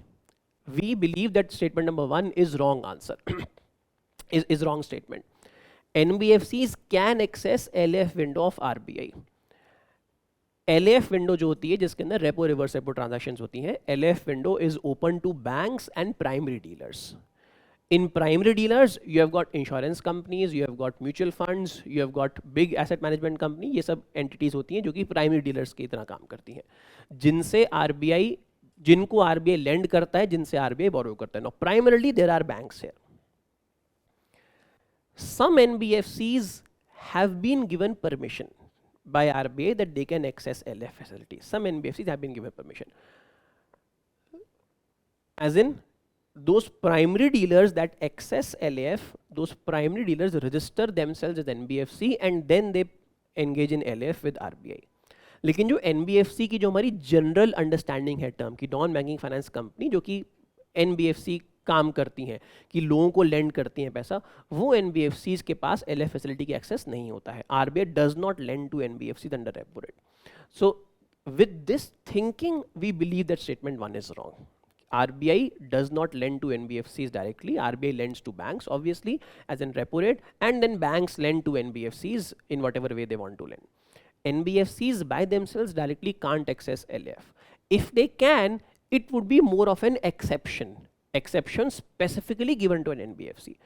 We believe that statement number 1 is wrong answer. is wrong statement. NBFCs can access LAF window of RBI. LAF window जो होती है जिसके अंदर repo reverse repo transactions होती हैं, LAF window is open to banks and primary dealers. In primary dealers, you have got insurance companies, you have got mutual funds, you have got big asset management company. ये सब entities होती हैं जो कि primary dealers की तरह काम करती हैं, जिनसे RBI, जिनको RBI lend करता है, जिनसे RBI borrow करता है. Now primarily there are banks here. Some NBFCs have been given permission by RBI that they can access LF facilities. Some NBFCs have been given permission. As in, those primary dealers that access LAF, those primary dealers register themselves as NBFC and then they engage in LAF with RBI. लेकिन जो NBFC की जो हमारी general understanding है term की, non banking finance company जो कि NBFC काम करती हैं, कि लोगों को लेंड करती हैं पैसा, वो NBFCs के पास LF फैसिलिटी की एक्सेस नहीं होता है. RBI does not lend to NBFCs under repo rate. So with this thinking, we believe that statement 1 is wrong. RBI does not lend to NBFCs directly. RBI lends to banks, obviously, as in repo rate, and then banks lend to NBFCs in whatever way they want to lend. NBFCs by themselves directly can't access LF. If they can, it would be more of an exception. Exception specifically given to an NBFC.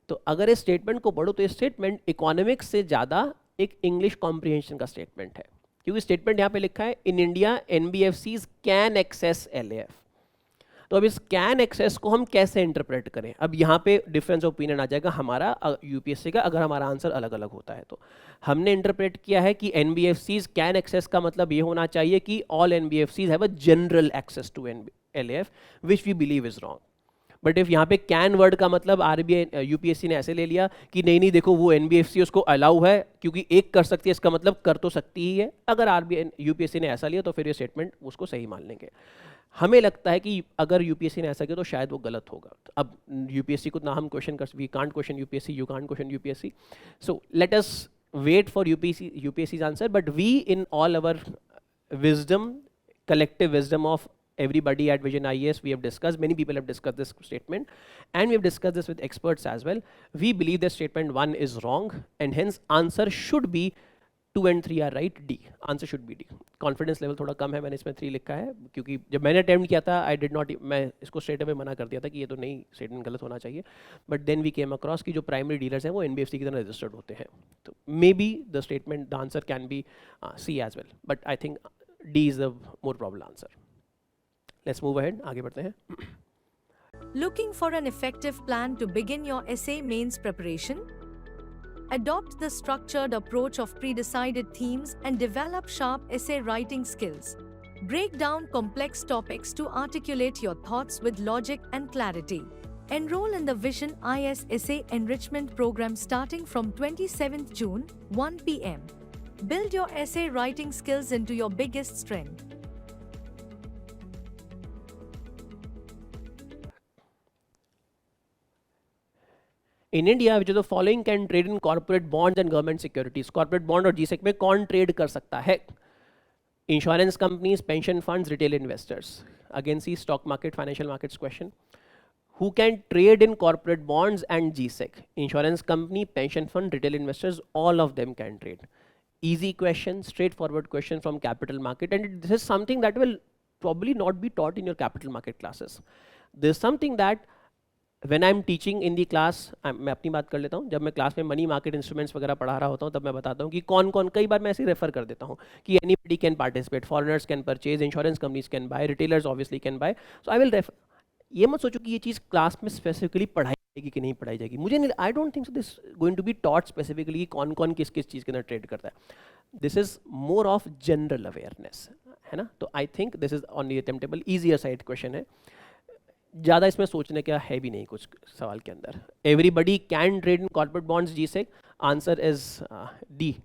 तो अगर इस statement को पढ़ो तो ये statement economics से ज़्यादा एक इंग्लिश कॉम्प्रिहेंशन का स्टेटमेंट है, क्योंकि स्टेटमेंट यहाँ पे लिखा है in India NBFCs can access LAF. तो अब इस कैन एक्सेस को हम कैसे इंटरप्रेट करें, अब यहाँ पे डिफरेंस ऑफ ओपिनियन आ जाएगा हमारा यूपीएससी का, अगर हमारा आंसर अलग अलग होता है। तो हमने इंटरप्रेट किया है कि एनबीएफसीज कैन एक्सेस का मतलब ये होना चाहिए कि all NBFCs have a general access to LAF, which we believe is wrong. But if यहाँ पे कैन वर्ड का मतलब आरबीआई यूपीएससी ने ऐसे ले लिया कि नहीं नहीं देखो वो एनबीएफसी उसको अलाउ है क्योंकि एक कर सकती है, इसका मतलब कर तो सकती ही है। अगर आरबीआई यूपीएससी ने ऐसा लिया तो फिर ये स्टेटमेंट उसको सही मान लेंगे। हमें लगता है कि अगर यूपीएससी ने ऐसा किया तो शायद वो गलत होगा। अब यूपीएससी को ना हम क्वेश्चन कर, we can't question UPSC, you can't question UPSC, so let us wait for UPSC's answer, but we in all our wisdom, collective wisdom of everybody at Vision IAS, we have discussed, many people have discussed this statement, and we have discussed this with experts as well. We believe that statement 1 is wrong, and hence answer should be 2 and 3 are right, D. Answer should be D. Confidence level थोड़ा कम है, मैंने इसमें 3 लिखा है क्योंकि जब मैंने attempt किया था I did not, मैं इसको स्ट्रेट अवे मना कर दिया था कि ये तो नहीं, स्टेटमेंट गलत होना चाहिए। But then we came across कि जो प्राइमरी डीलर्स हैं वो एनबीएफसी की तरह रजिस्टर्ड होते हैं, तो may be the statement, the answer can be C as well, but I think D is the more probable answer. Let's move ahead. आगे बढ़ते हैं. Looking for an effective plan to begin your essay mains preparation? Adopt the structured approach of pre-decided themes and develop sharp essay writing skills. Break down complex topics to articulate your thoughts with logic and clarity. Enroll in the Vision IAS Essay Enrichment Program starting from 27th June, 1 p.m. Build your essay writing skills into your biggest strength. In India, which of the following can trade in corporate bonds and government securities? Corporate bond और GSEC में कौन trade कर सकता है? Insurance companies, pension funds, retail investors. Again, see stock market, financial markets question. Who can trade in corporate bonds and GSEC? Insurance company, pension fund, retail investors, all of them can trade. Easy question, straightforward question from capital market, and this is something that will probably not be taught in your capital market classes. This is something that when I am teaching in the class, मैं अपनी बात कर लेता हूँ, जब मैं class में money market instruments वगैरह पढ़ा रहा होता हूँ तब मैं बताता हूँ कि कौन कौन, कई बार मैं ऐसे रेफर कर देता हूँ कि anybody can participate, foreigners can purchase, insurance companies can buy, retailers obviously can buy, so I will refer. ये मत सोचो कि ये चीज़ क्लास में स्पेसिफिकली पढ़ाई जाएगी कि नहीं पढ़ाई जाएगी, मुझे नहीं, I don't think so this going to be taught specifically कि कौन कौन किस किस चीज़ के अंदर ट्रेड करता है। This is more of general awareness, है ना। तो I think this is only attemptable, easier side question है, ज़्यादा इसमें सोचने का है भी नहीं कुछ सवाल के अंदर। Everybody can trade in corporate bonds G-sec, answer is D,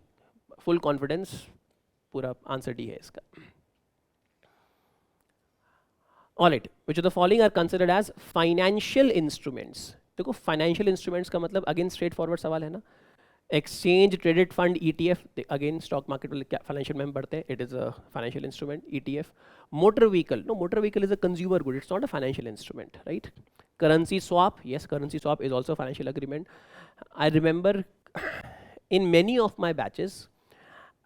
full confidence, पूरा आंसर डी है इसका। All right, which of the following are considered as financial instruments? देखो फाइनेंशियल इंस्ट्रूमेंट्स का मतलब अगेन स्ट्रेट फॉरवर्ड सवाल है ना। Exchange traded fund ETF, again stock market वाले फाइनेंशियल में हम पढ़ते हैं, it is a financial instrument. ETF, motor vehicle, no, motor vehicle is a consumer good, it's not a financial instrument, right. Currency swap, yes, currency swap is also a financial agreement. I remember in many of my batches,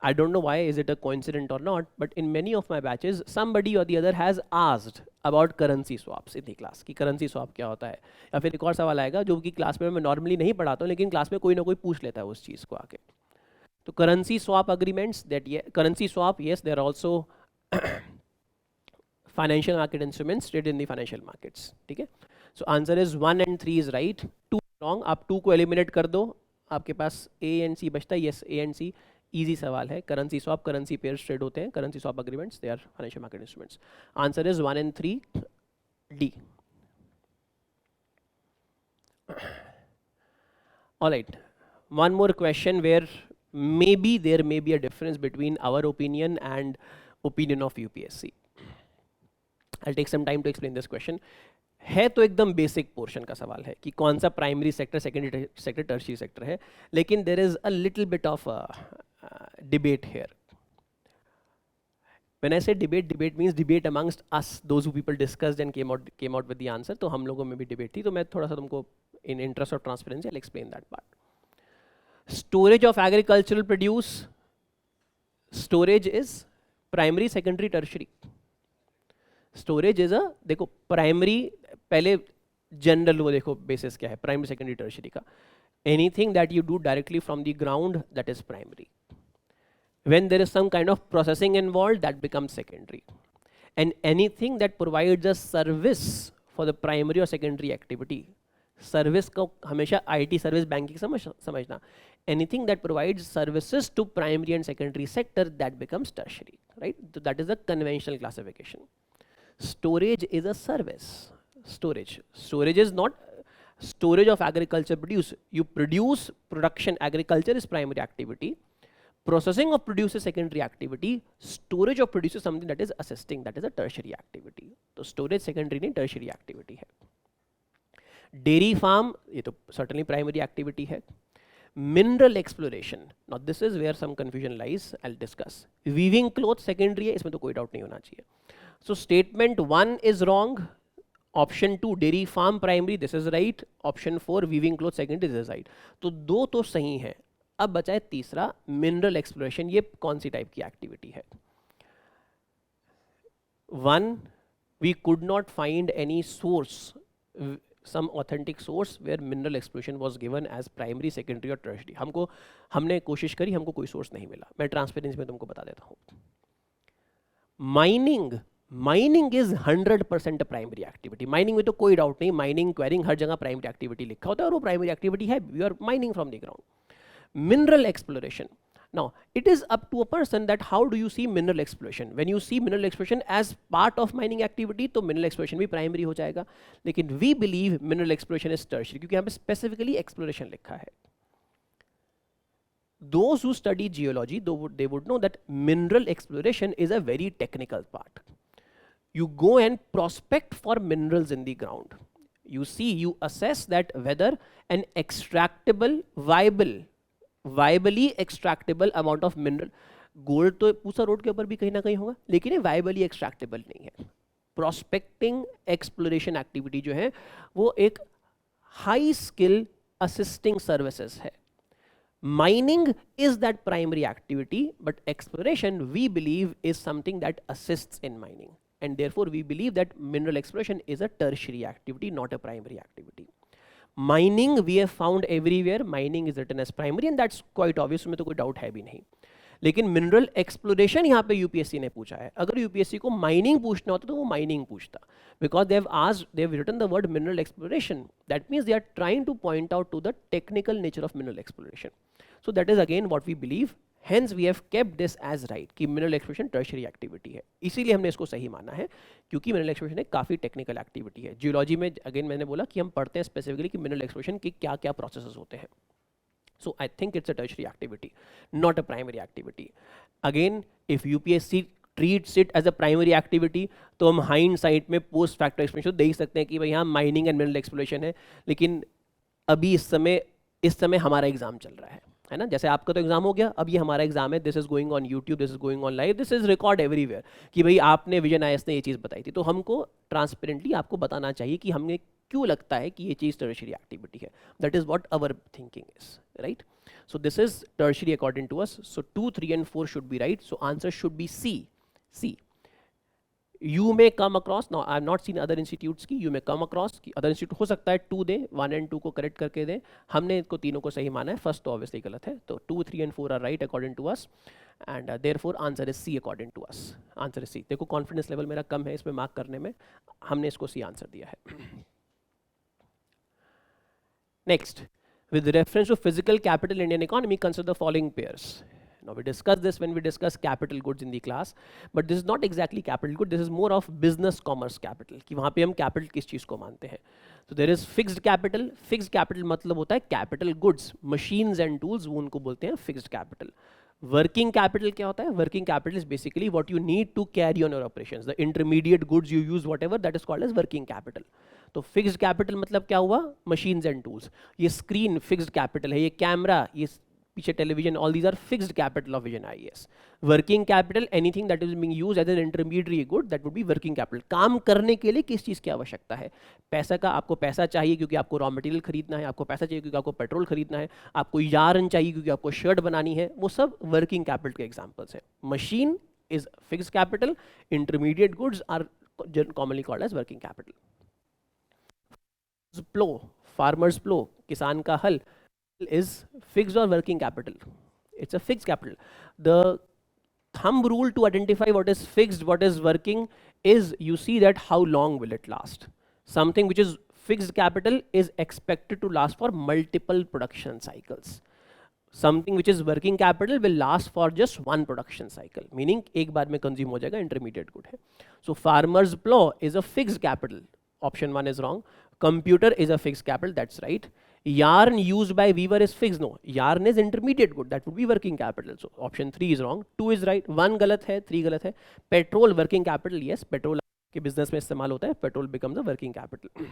I don't know why, is it a coincidence or not, but in many of my batches, somebody or the other has asked about currency swaps in the class, कि currency swap क्या होता है, या फिर एक और सवाल आएगा जो कि क्लास में मैं नॉर्मली नहीं पढ़ाता हूँ लेकिन क्लास में कोई ना कोई पूछ लेता है उस चीज़ को आके। तो currency swap agreements, that currency swap, yes, there are also financial market instruments traded in the financial markets, ठीक है। So answer is 1 and 3 is right, 2 wrong, आप 2 को एलिमिनेट कर दो, आपके पास A and C बचता है, yes, A and C, easy सवाल है। Currency swap, currency pairs trade होते हैं, currency swap agreements, they are financial market instruments. Answer is 1 and 3, D. Alright, one more question where maybe there may be a difference between our opinion and opinion of UPSC. I'll take some time to explain this question. है तो एकदम basic portion का सवाल है कि कौन सा primary sector, secondary sector, tertiary sector है, लेकिन there is a little bit of debate here. When I say debate means debate amongst us, those who people discussed and came out with the answer. तो हम लोगों में भी debate थी, तो मैं थोड़ा सा तुमको in interest of transparency I'll explain that part. Storage of agricultural produce, storage is primary, secondary, tertiary. Storage is a, देखो primary, पहले जनरल वो देखो बेसिस क्या है प्राइमरी सेकेंडरी टर्शियरी का. Anything that you do directly from the ground that is primary. When there is some kind of processing involved, that becomes secondary. And anything that provides a service for the primary or secondary activity, service को हमेशा IT service banking समझना. Anything that provides services to primary and secondary sector, that becomes tertiary, right? So that is the conventional classification. Storage is a service. Storage is not storage of agriculture produce. You produce production, agriculture is primary activity. Processing of produce is secondary activity. Storage of produce is something that is assisting, that is a tertiary activity. तो storage secondary नहीं tertiary activity है. Dairy farm ये तो certainly primary activity है. Mineral exploration, now this is where some confusion lies. I'll discuss. Weaving cloth secondary है, इसमें तो कोई doubt नहीं होना चाहिए. So statement 1 is wrong. Option 2 dairy farm primary, this is right. Option 4 weaving cloth secondary, this is right. तो दो तो सही है. अब बचा है तीसरा मिनरल एक्सप्लोरेशन. ये कौन सी टाइप की एक्टिविटी है? 1 we could not find any source, some authentic source where mineral exploration was given as primary secondary और टर्शियरी. हमने कोशिश करी, हमको कोई सोर्स नहीं मिला. मैं ट्रांसपेरेंसी में तुमको बता देता हूँ. Mining is 100% primary activity. Mining में तो कोई डाउट नहीं, माइनिंग क्वेरिंग हर जगह प्राइमरी एक्टिविटी लिखा होता है और वो प्राइमरी एक्टिविटी है. We are mining from the ground. Mineral exploration, now it is up to a person that how do you see mineral exploration. When you see mineral exploration as part of mining activity, तो mineral exploration भी primary हो जाएगा. लेकिन we believe mineral exploration is tertiary क्योंकि यहाँ पे specifically exploration लिखा है. Those who study geology, they would know that mineral exploration is a very technical part. You go and prospect for minerals in the ground. You see, you assess that whether an extractable, viably extractable amount of mineral. Gold तो Pusa road के ऊपर भी कहीं ना कहीं होगा, लेकिन ये वाइबली एक्सट्रैक्टेबल नहीं है. प्रोस्पेक्टिंग एक्सप्लोरेशन एक्टिविटी जो है वो एक हाई स्किल असिस्टिंग सर्विसेज है. Mining is that primary activity, but exploration we believe is something that assists in mining, and therefore we believe that mineral exploration is a tertiary activity, not a primary activity. Mining we have found everywhere. Mining is written as primary and that's quite obvious, में तो कोई doubt है भी नहीं. लेकिन mineral exploration यहाँ पे UPSC ने पूछा है. अगर यूपीएससी को माइनिंग पूछना होता तो वो माइनिंग पूछता, because they have written the word mineral exploration. That means they are trying to point out to the technical nature of mineral exploration. So that is again what we believe. Hence we have kept this as right कि mineral exploration tertiary activity है. इसीलिए हमने इसको सही माना है क्योंकि mineral exploration एक काफ़ी technical activity है. जियोलॉजी में again मैंने बोला कि हम पढ़ते हैं specifically कि mineral exploration की क्या क्या processes होते हैं. So I think it's a tertiary activity, not a primary activity. Again, if UPSC treats it as a primary activity, तो हम hindsight में post factor explanation देख सकते हैं कि भाई यहाँ mining and mineral exploration है, लेकिन अभी इस समय हमारा एग्जाम चल रहा है ना. जैसे आपका तो एग्जाम हो गया, अब ये हमारा एग्जाम है. This is going on YouTube, this is going on live, this is record everywhere कि भाई आपने विजन आईएएस ने ये चीज़ बताई थी. तो हमको ट्रांसपेरेंटली आपको बताना चाहिए कि हमें क्यों लगता है कि ये चीज़ टर्शियरी एक्टिविटी है. That is what our thinking is, right. So this is tertiary according to us. So 2, 3 and 4 should be right. So answer should be C. You may come across, now I have not seen other institutes की, you may come across कि other institute हो सकता है 2 दे, 1 and 2 को correct करके दे. हमने इनको तीनों को सही माना है. फर्स्ट तो ऑब्वियसली गलत है. तो 2, 3 and 4 are right according to us and therefore answer is C according to us. Answer is C. देखो कॉन्फिडेंस लेवल मेरा कम है इसमें मार्क करने में, हमने इसको सी आंसर दिया है. Next, with reference to physical capital Indian economy, consider the following pairs. Now we discussed this when we discuss capital goods in the class, but this is not exactly capital good. This is more of business commerce capital कि वहाँ पे हम capital किस चीज़ को मानते हैं. So there is fixed capital. Fixed capital मतलब होता है capital goods, machines and tools, वो उनको बोलते हैं fixed capital. Working capital क्या होता है? Working capital is basically what you need to carry on your operations. The intermediate goods you use, whatever, that is called as working capital. तो fixed capital मतलब क्या हुआ? Machines and tools. ये screen fixed capital है, ये camera, ये पीछे television, all these are fixed capital of Vision IAS. Working capital anything that is being used as an intermediate good, that would be working capital. काम करने के लिए किस चीज़ की आवश्यकता है? पैसा का. आपको पैसा चाहिए क्योंकि आपको रॉ मटेरियल खरीदना है, आपको पैसा चाहिए क्योंकि आपको पेट्रोल खरीदना है, आपको यार्न चाहिए क्योंकि आपको शर्ट बनानी है. वो सब वर्किंग कैपिटल के एग्जाम्पल्स हैं. Machine is fixed capital, intermediate goods are commonly called as working capital. Plough, farmers plough, किसान का हल is fixed or working capital? It's a fixed capital. The thumb rule to identify what is fixed, what is working is you see that how long will it last. Something which is fixed capital is expected to last for multiple production cycles. Something which is working capital will last for just one production cycle, meaning एक बार में consume हो जाएगा, intermediate good है. So farmer's plow is a fixed capital. Option 1 is wrong. Computer is a fixed capital, that's right. Yarn used by weaver is fixed, no. Yarn is intermediate good, that would be working capital. So option 3 is wrong. 2 is right. 1 गलत है, 3 गलत है. Petrol working capital, yes. Petrol के business में इस्तेमाल होता है. Petrol becomes a working capital.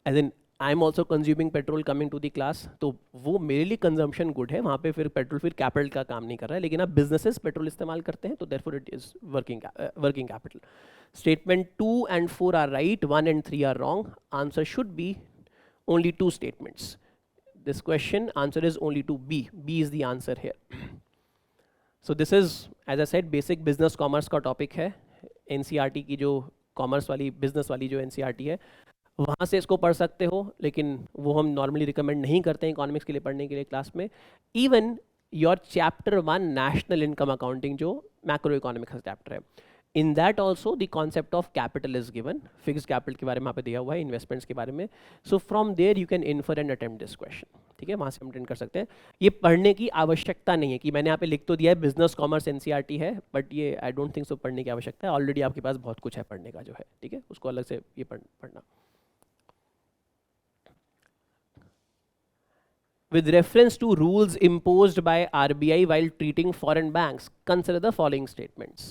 As in I am also consuming petrol coming to the class, तो वो मेरे लिए कंजम्पशन गुड है, वहाँ पे फिर पेट्रोल फिर कैपिटल का काम नहीं कर रहा है, लेकिन आप बिजनेसेस पेट्रोल इस्तेमाल करते हैं तो therefore it is working capital. Statement 2 and 4 are right, 1 and 3 are wrong. Answer should be only 2 statements. This question answer is only to B. B is the answer here. So this is, as I said, basic business commerce का topic है. NCERT की जो commerce वाली business वाली जो NCERT है वहाँ से इसको पढ़ सकते हो, लेकिन वो हम नॉर्मली रिकमेंड नहीं करते हैं इकोनॉमिक्स के लिए पढ़ने के लिए क्लास में. Even your chapter 1 national income accounting जो मैक्रो इकोनॉमिक्स का चैप्टर है, in that also the concept of capital is given. Fixed capital के बारे में यहाँ पे दिया हुआ है, इन्वेस्टमेंट्स के बारे में. So from there you can infer and attempt this question. ठीक है, वहाँ से हम अटेम्प्ट कर सकते हैं. ये पढ़ने की आवश्यकता नहीं है कि मैंने यहाँ पे लिख तो दिया है बिजनेस कॉमर्स NCERT है, बट ये आई डोंट थिंक सो पढ़ने की आवश्यकता है. ऑलरेडी आपके पास बहुत कुछ है पढ़ने का जो है. ठीक है, उसको अलग से ये पढ़ना. With reference to rules imposed by RBI while treating foreign banks, consider the following statements.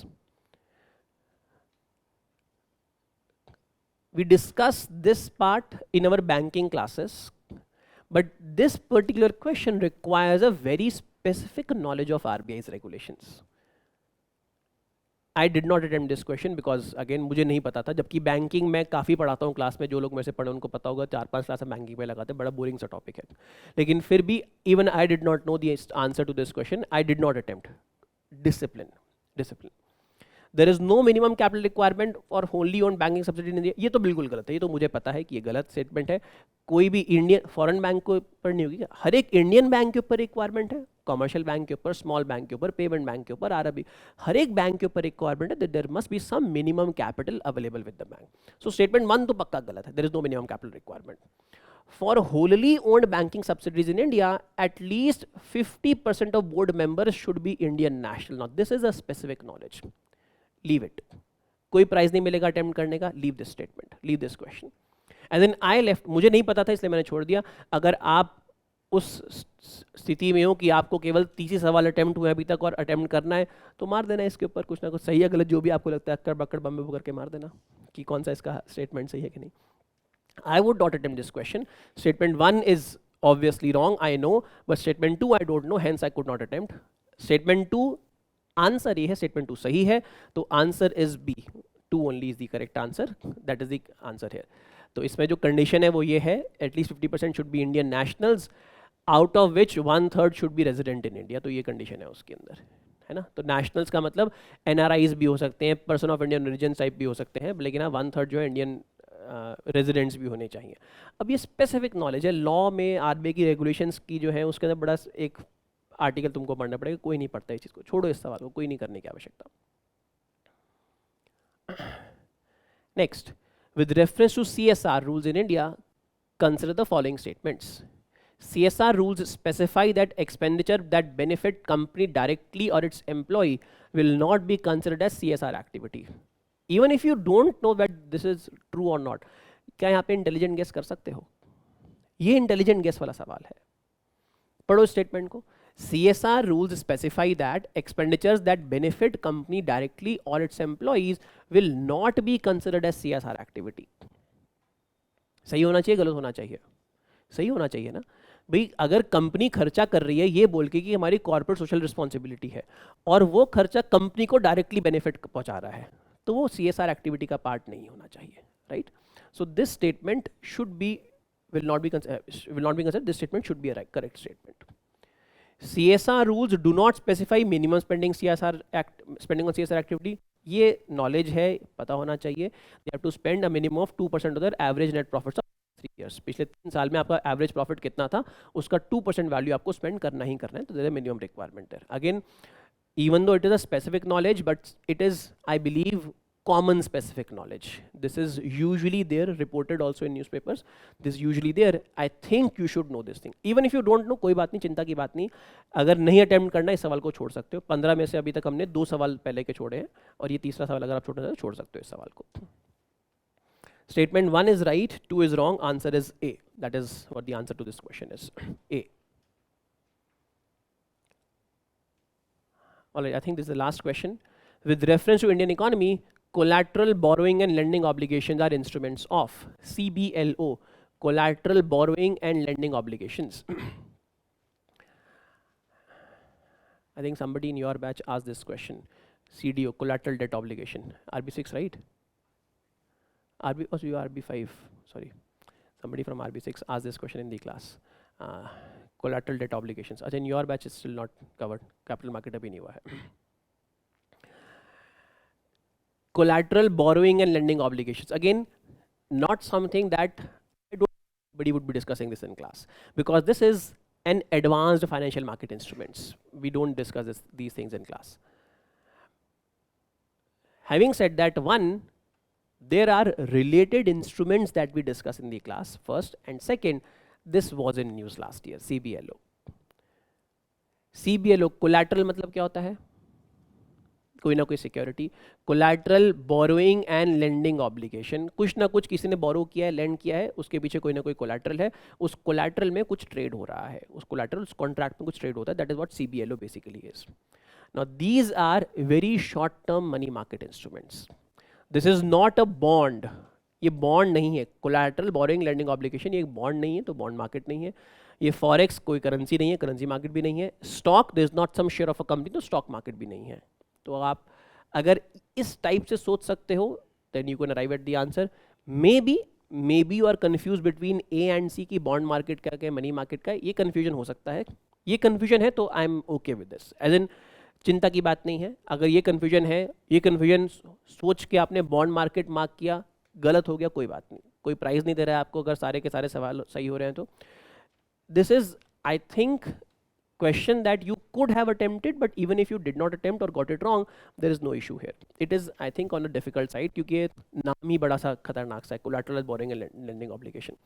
We discussed this part in our banking classes, but this particular question requires a very specific knowledge of RBI's regulations. I did not attempt this question because again मुझे नहीं पता था, जबकि banking मैं काफ़ी पढ़ाता हूँ class में. जो लोग मेरे से पढ़े उनको पता होगा, 4-5 क्लास बैंकिंग पे लगाते हैं, बड़ा बोरिंग सा टॉपिक है. लेकिन फिर भी even I did not know the answer to this question. I did not attempt. Discipline. There is no minimum capital requirement for wholly on banking subsidy in India. ये तो बिल्कुल गलत है, ये तो मुझे पता है कि ये गलत स्टेटमेंट है. कोई भी इंडियन फॉरेन बैंक के ऊपर नहीं होगी, हर एक इंडियन बैंक के ऊपर रिक्वायरमेंट है, कमर्शियल बैंक के ऊपर, स्मॉल बैंक के ऊपर, पेमेंट बैंक के ऊपर, आरबी, हर एक बैंक के ऊपर रिक्वायरमेंट है. There must be some minimum capital available with the bank. So statement 1 तो पक्का गलत है. There is no minimum capital requirement. For wholly owned banking subsidiaries in India, at least 50% of board members should be Indian national. Now, this is a specific knowledge. Leave it. कोई prize नहीं मिलेगा attempt करने का. Leave this statement. Leave this question. And then I left. मुझे नहीं पता था इसलिए मैंने छोड़ दिया. अगर आप उस स्थिति में हो कि आपको केवल 30 सवाल अटेम्प्ट हुए अभी तक और अटेम्प्ट करना है, तो मार देना इसके ऊपर कुछ ना कुछ, सही या गलत जो भी आपको लगता है, अक्कड़ बक्कड़ बम्बे करके मार देना कि कौन सा इसका स्टेटमेंट सही है कि नहीं. I would not attempt this question. Statement 1 is obviously wrong, I know, but statement 2 I don't know, hence I could not attempt. Statement 2 answer ये है, statement 2 सही है, तो answer is B. 2 only is the correct answer. That is the answer here. तो इसमें जो condition है वो ये है, at least 50% should be Indian nationals, out of which 1/3 should be resident in India. तो ये कंडीशन है उसके अंदर, है ना. तो नेशनल्स का मतलब NRIs भी हो सकते हैं, person of Indian origin type भी हो सकते हैं, लेकिन 1/3 जो है इंडियन रेजिडेंट्स भी होने चाहिए. अब ये स्पेसिफिक नॉलेज है. लॉ में RBI की रेगुलेशंस की जो है उसके अंदर बड़ा एक आर्टिकल तुमको पढ़ना पड़ेगा. कोई नहीं पढ़ता इस चीज़ को, छोड़ो इस सवाल को, कोई नहीं करने की आवश्यकता. Next, with reference to CSR rules in India, consider the following statements. CSR rules specify that expenditure that benefit company directly or its employee will not be considered as CSR activity. Even if you don't know that this is true or not. क्या यहाँ पे intelligent guess कर सकते हो? ये intelligent guess वाला सवाल है. पढ़ो स्टेटमेंट को. CSR rules specify that expenditures that benefit company directly or its employees will not be considered as CSR activity. सही होना चाहिए, गलत होना चाहिए? सही होना चाहिए ना भाई. अगर कंपनी खर्चा कर रही है ये बोल के कि हमारी कॉर्पोरेट सोशल रिस्पॉन्सिबिलिटी है, और वो खर्चा कंपनी को डायरेक्टली बेनिफिट पहुंचा रहा है, तो वो CSR एक्टिविटी का पार्ट नहीं होना चाहिए, right. So this statement should be will not be considered. This statement should be a correct statement. CSR rules do not specify minimum spending on CSR activity. ये नॉलेज है, पता होना चाहिए. They have to spend a minimum of 2% of their average net profits 3 years. पिछले 3 साल में आपका average profit कितना था, उसका 2% वैल्यू आपको स्पेंड करना ही करना है. तो there is minimum requirement there. Again, even though it is a specific knowledge, but it is, I believe, common specific knowledge. This is usually there, reported also in newspapers. This is usually there. I think you should know this thing. Even if you don't know, कोई बात नहीं, चिंता की बात नहीं. अगर नहीं attempt करना, इस सवाल को छोड़ सकते हो. 15 में से अभी तक हमने 2 सवाल पहले के छोड़े हैं, और ये तीसरा सवाल अगर आप छोड़ना चाहते हो, छोड़ सकते हो इस सवाल को. Statement 1 is right, 2 is wrong, answer is A. That is what the answer to this question is. A. Alright, I think this is the last question. With reference to Indian economy, collateral borrowing and lending obligations are instruments of CBLO, collateral borrowing and lending obligations. I think somebody in your batch asked this question. CDO, collateral debt obligation. RB6, right? You RB5, sorry. Somebody from RB6 asked this question in the class. Collateral debt obligations. Achha, in your batch it's still not covered. Capital market abhi nahi hua hai. Collateral borrowing and lending obligations. Again, not something that anybody would be discussing this in class, because this is an advanced financial market instruments. We don't discuss these things in class. Having said that, one, there are related instruments that we discuss in the class first, and second, this was in news last year. CBLO. CBLO, collateral मतलब क्या होता है? कोई ना कोई security. Collateral borrowing and lending obligation. कुछ ना कुछ किसी ने बोरो किया है, लेंड किया है, उसके पीछे कोई ना कोई कोलैटरल है, उस कोलैटरल में कुछ ट्रेड हो रहा है, उस कोलैटरल, उस कॉन्ट्रैक्ट में कुछ ट्रेड होता है. That is what CBLO basically is. Now these are very short term money market instruments. This is not a bond. ये बॉन्ड नहीं है. कोलैटरल बोरोइंग लेंडिंग ऑब्लिगेशन ये एक बॉन्ड नहीं है, तो बॉन्ड मार्केट नहीं है. ये फॉरेक्स कोई करेंसी नहीं है, करेंसी मार्केट भी नहीं है. Stock, this is not some share of a company, तो स्टॉक मार्केट भी नहीं है. तो आप अगर इस टाइप से सोच सकते हो, then you can arrive at the answer. May be you are confuse between A and C की बॉन्ड मार्केट का क्या, मनी मार्केट का. ये कंफ्यूजन हो सकता है. ये कंफ्यूजन है तो I am okay with this. As in, चिंता की बात नहीं है. अगर ये कंफ्यूजन है, ये कंफ्यूजन सोच के आपने बॉन्ड मार्केट मार्क किया, गलत हो गया, कोई बात नहीं. कोई प्राइज नहीं दे रहा है आपको अगर सारे के सारे सवाल सही हो रहे हैं तो. This is, I think, question that you could have attempted, but even if you did not attempt or got it wrong, there is no issue here. It is, I think, on a difficult side, क्योंकि ये नाम ही बड़ा सा खतरनाक सा है, collateral borrowing and lending obligation.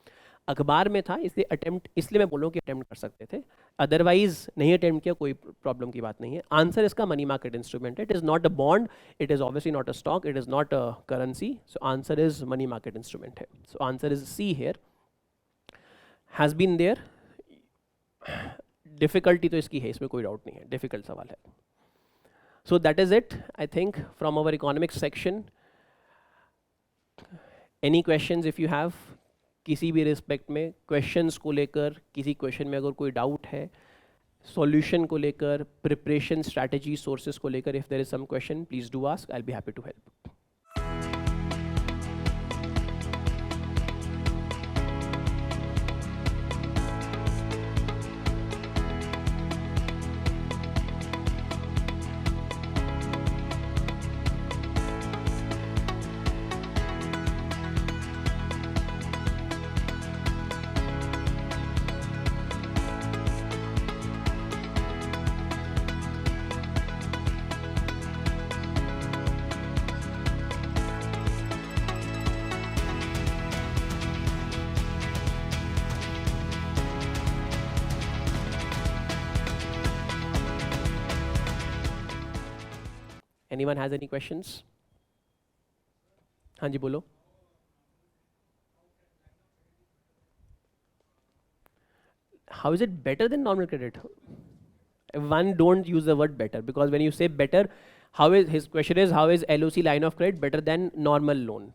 अखबार में था, इसलिए अटेम्प्ट, इसलिए मैं बोलूँ कि अटेम्प्ट कर सकते थे. अदरवाइज नहीं अटेम्प्ट किया, कोई प्रॉब्लम की बात नहीं है. आंसर इसका मनी मार्केट इंस्ट्रूमेंट है. It is not a bond, it is obviously not a stock, it is not a currency. So answer is money market instrument है. So answer is C here. Has been there. Difficulty तो इसकी है, इसमें कोई doubt नहीं है, difficult सवाल है. सो that is it, I think, from our economics section. Any questions if you have, किसी भी रिस्पेक्ट में, क्वेश्चंस को लेकर, किसी क्वेश्चन में अगर कोई डाउट है, सॉल्यूशन को लेकर, प्रिपरेशन स्ट्रैटेजी, सोर्सेज को लेकर, if there is some question, please do ask, I will be happy to help. Anyone has any questions? हाँ जी बोलो. How is it better than normal credit? One, don't use the word better, because when you say better, his question is, how is LOC line of credit better than normal loan?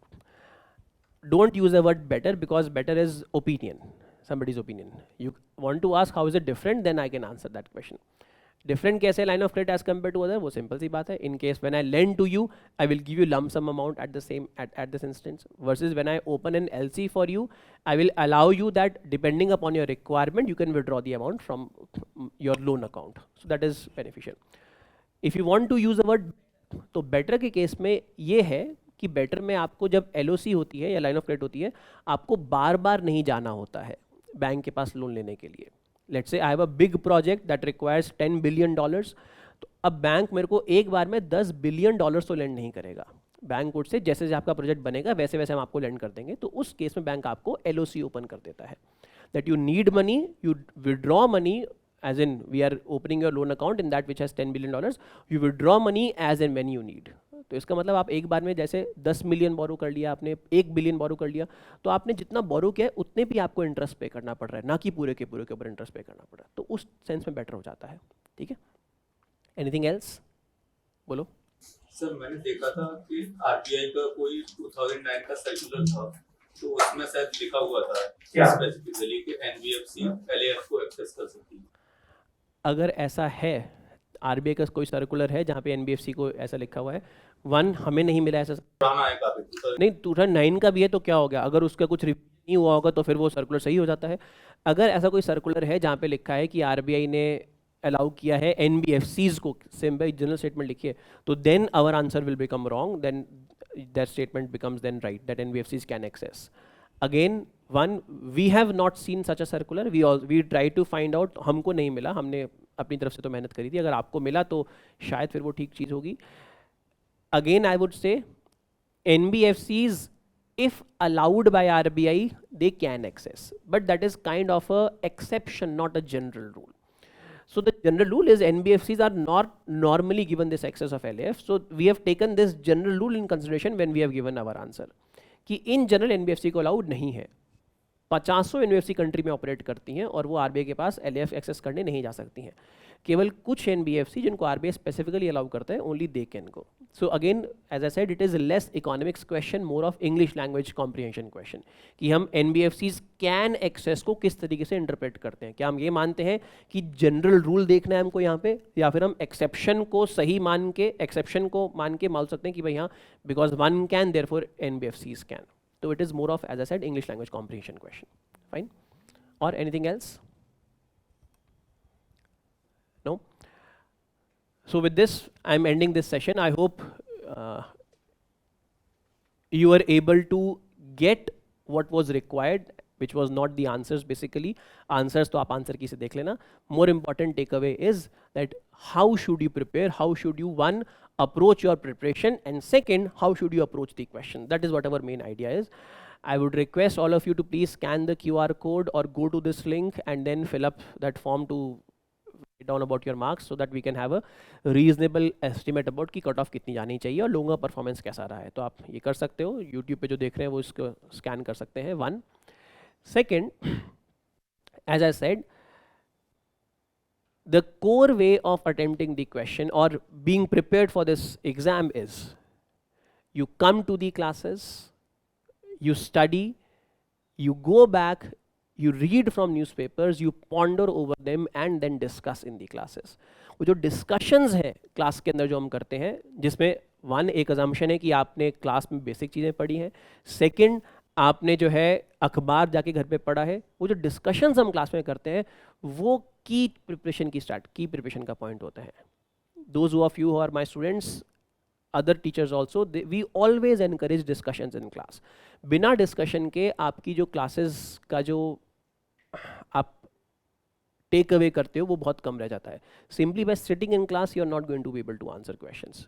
Don't use the word better, because better is opinion, somebody's opinion. You want to ask how is it different, then I can answer that question. Different कैसे line of credit as compare to other, वो simple सी बात है. In case when I lend to you, I will give you lump sum amount at the same at this instance, versus when I open an LC for you, I will allow you that depending upon your requirement you can withdraw the amount from your loan account. So that is beneficial. If you want to use a word, तो better के case में ये है कि better में आपको जब LOC होती है या लाइन ऑफ क्रेडिट होती है, आपको बार बार नहीं जाना होता है बैंक के पास लोन लेने के लिए. Let's say I have a big project that requires $10 billion, तो अब बैंक मेरे को एक बार में $10 बिलियन तो लेंड नहीं करेगा. बैंक कोड से जैसे जैसे आपका प्रोजेक्ट बनेगा वैसे वैसे हम आपको लेंड कर देंगे. तो उस केस में बैंक आपको LOC ओपन कर देता है, that you need money, you withdraw money, as in we are opening your loan account in that which has $10 billion, you withdraw money as and when you need. तो इसका मतलब आप एक बार में जैसे 10 मिलियन बोरो कर लिया आपने, 1 बिलियन बोरो कर लिया, तो आपने जितना बोरो किया है उतने भी आपको इंटरेस्ट पे करना पड़ रहा है, ना कि पूरे के ऊपर इंटरेस्ट पे करना पड़ रहा है. तो उस सेंस में बेटर हो जाता है. ठीक है, एनीथिंग एल्स बोलो. सर मैंने देखा था कि RBI का कोई 2009 का सर्कुलर था, तो उसमें शायद लिखा हुआ था स्पेसिफिकली कि NBFC LAF को एक्सेस कर सकती है. अगर ऐसा है, RBI का कोई सर्कुलर है जहाँ पे NBFC को ऐसा लिखा हुआ है, वन हमें नहीं मिला ऐसा. पुराना है काफी. नहीं, 2009 का भी है तो क्या हो गया, अगर उसका कुछ रिव्यू नहीं हुआ होगा तो फिर वो सर्कुलर सही हो जाता है. अगर ऐसा कोई सर्कुलर है जहाँ पे लिखा है कि RBI ने अलाउ किया है NBFCs को, सेम बाई जनरल स्टेटमेंट लिखिए, तो then our answer will become wrong, then that statement becomes then right, that NBFCs can access. Again, one, we have not seen such a circular. We try to find out. हमको नहीं मिला, हमने अपनी तरफ से तो मेहनत करी थी. अगर आपको मिला तो शायद फिर वो ठीक चीज़ होगी. Again, I would say NBFCs, if allowed by RBI, they can access, but that is kind of a exception, not a general rule. So the general rule is NBFCs are not normally given this access of LAF. So we have taken this general rule in consideration when we have given our answer. कि in general NBFC को allowed नहीं है. 50 NBFC country में operate करती हैं और वो RBI के पास LAF एक्सेस करने नहीं जा सकती हैं. केवल कुछ NBFC जिनको RBI स्पेसिफिकली अलाउ करता है, only they can go. So again as I said, it is less economics question, more of English language comprehension question, कि हम NBFCs कैन एक्सेस को किस तरीके से इंटरप्रेट करते हैं. क्या हम ये मानते हैं कि जनरल रूल देखना है हमको यहाँ पे, या फिर हम एक्सेप्शन को सही मान के, एक्सेप्शन को मान के मान सकते हैं कि भाई हाँ, because one can therefore NBFCs can. तो it is more of, as I said, English language comprehension question. Fine. और anything else? No? So with this, I'm ending this session. I hope you are able to get what was required, which was not the answers basically. Answers to आप answer key से देख लेना. More important takeaway is that how should you prepare? How should you, one, approach your preparation, and second, how should you approach the question? That is what our main idea is. I would request all of you to please scan the QR code or go to this link and then fill up that form to down about your marks, so that we can have a reasonable estimate about कि cut off कितनी जानी चाहिए और लोगों का performance कैसा रहा है. तो आप ये कर सकते हो, यूट्यूब पे जो देख रहे हैं वो इसको स्कैन कर सकते हैं. One. Second, as I said, the core way of attempting the question or being prepared for this exam is you come to the classes, you study, you go back, you read from newspapers, you ponder over them and then discuss in the classes. वो जो discussions है class के अंदर जो हम करते हैं, जिसमें वन, एक assumption है कि आपने क्लास में बेसिक चीज़ें पढ़ी हैं. सेकंड, आपने जो है अखबार जाके घर पे पढ़ा है. वो जो डिस्कशंस हम क्लास में करते हैं वो की प्रिपरेशन का पॉइंट होता है. Those of you are my students, other teachers also, we always encourage discussions in class. बिना डिस्कशन के आपकी जो क्लासेस का जो आप टेक अवे करते हो वो बहुत कम रह जाता है. Simply by sitting in class you are not going to be able to answer questions.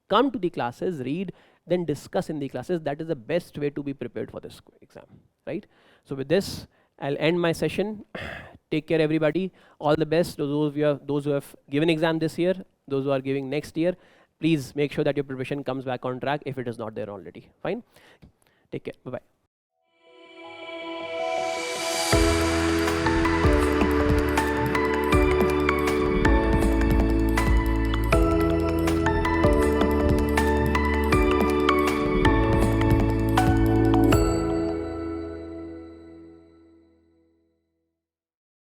Come to the classes, read, then discuss in the classes. That is the best way to be prepared for this exam, right? So with this, I'll end my session. Take care, everybody. All the best to those who have given exam this year, those who are giving next year. Please make sure that your preparation comes back on track if it is not there already. Fine? Take care. Bye-bye.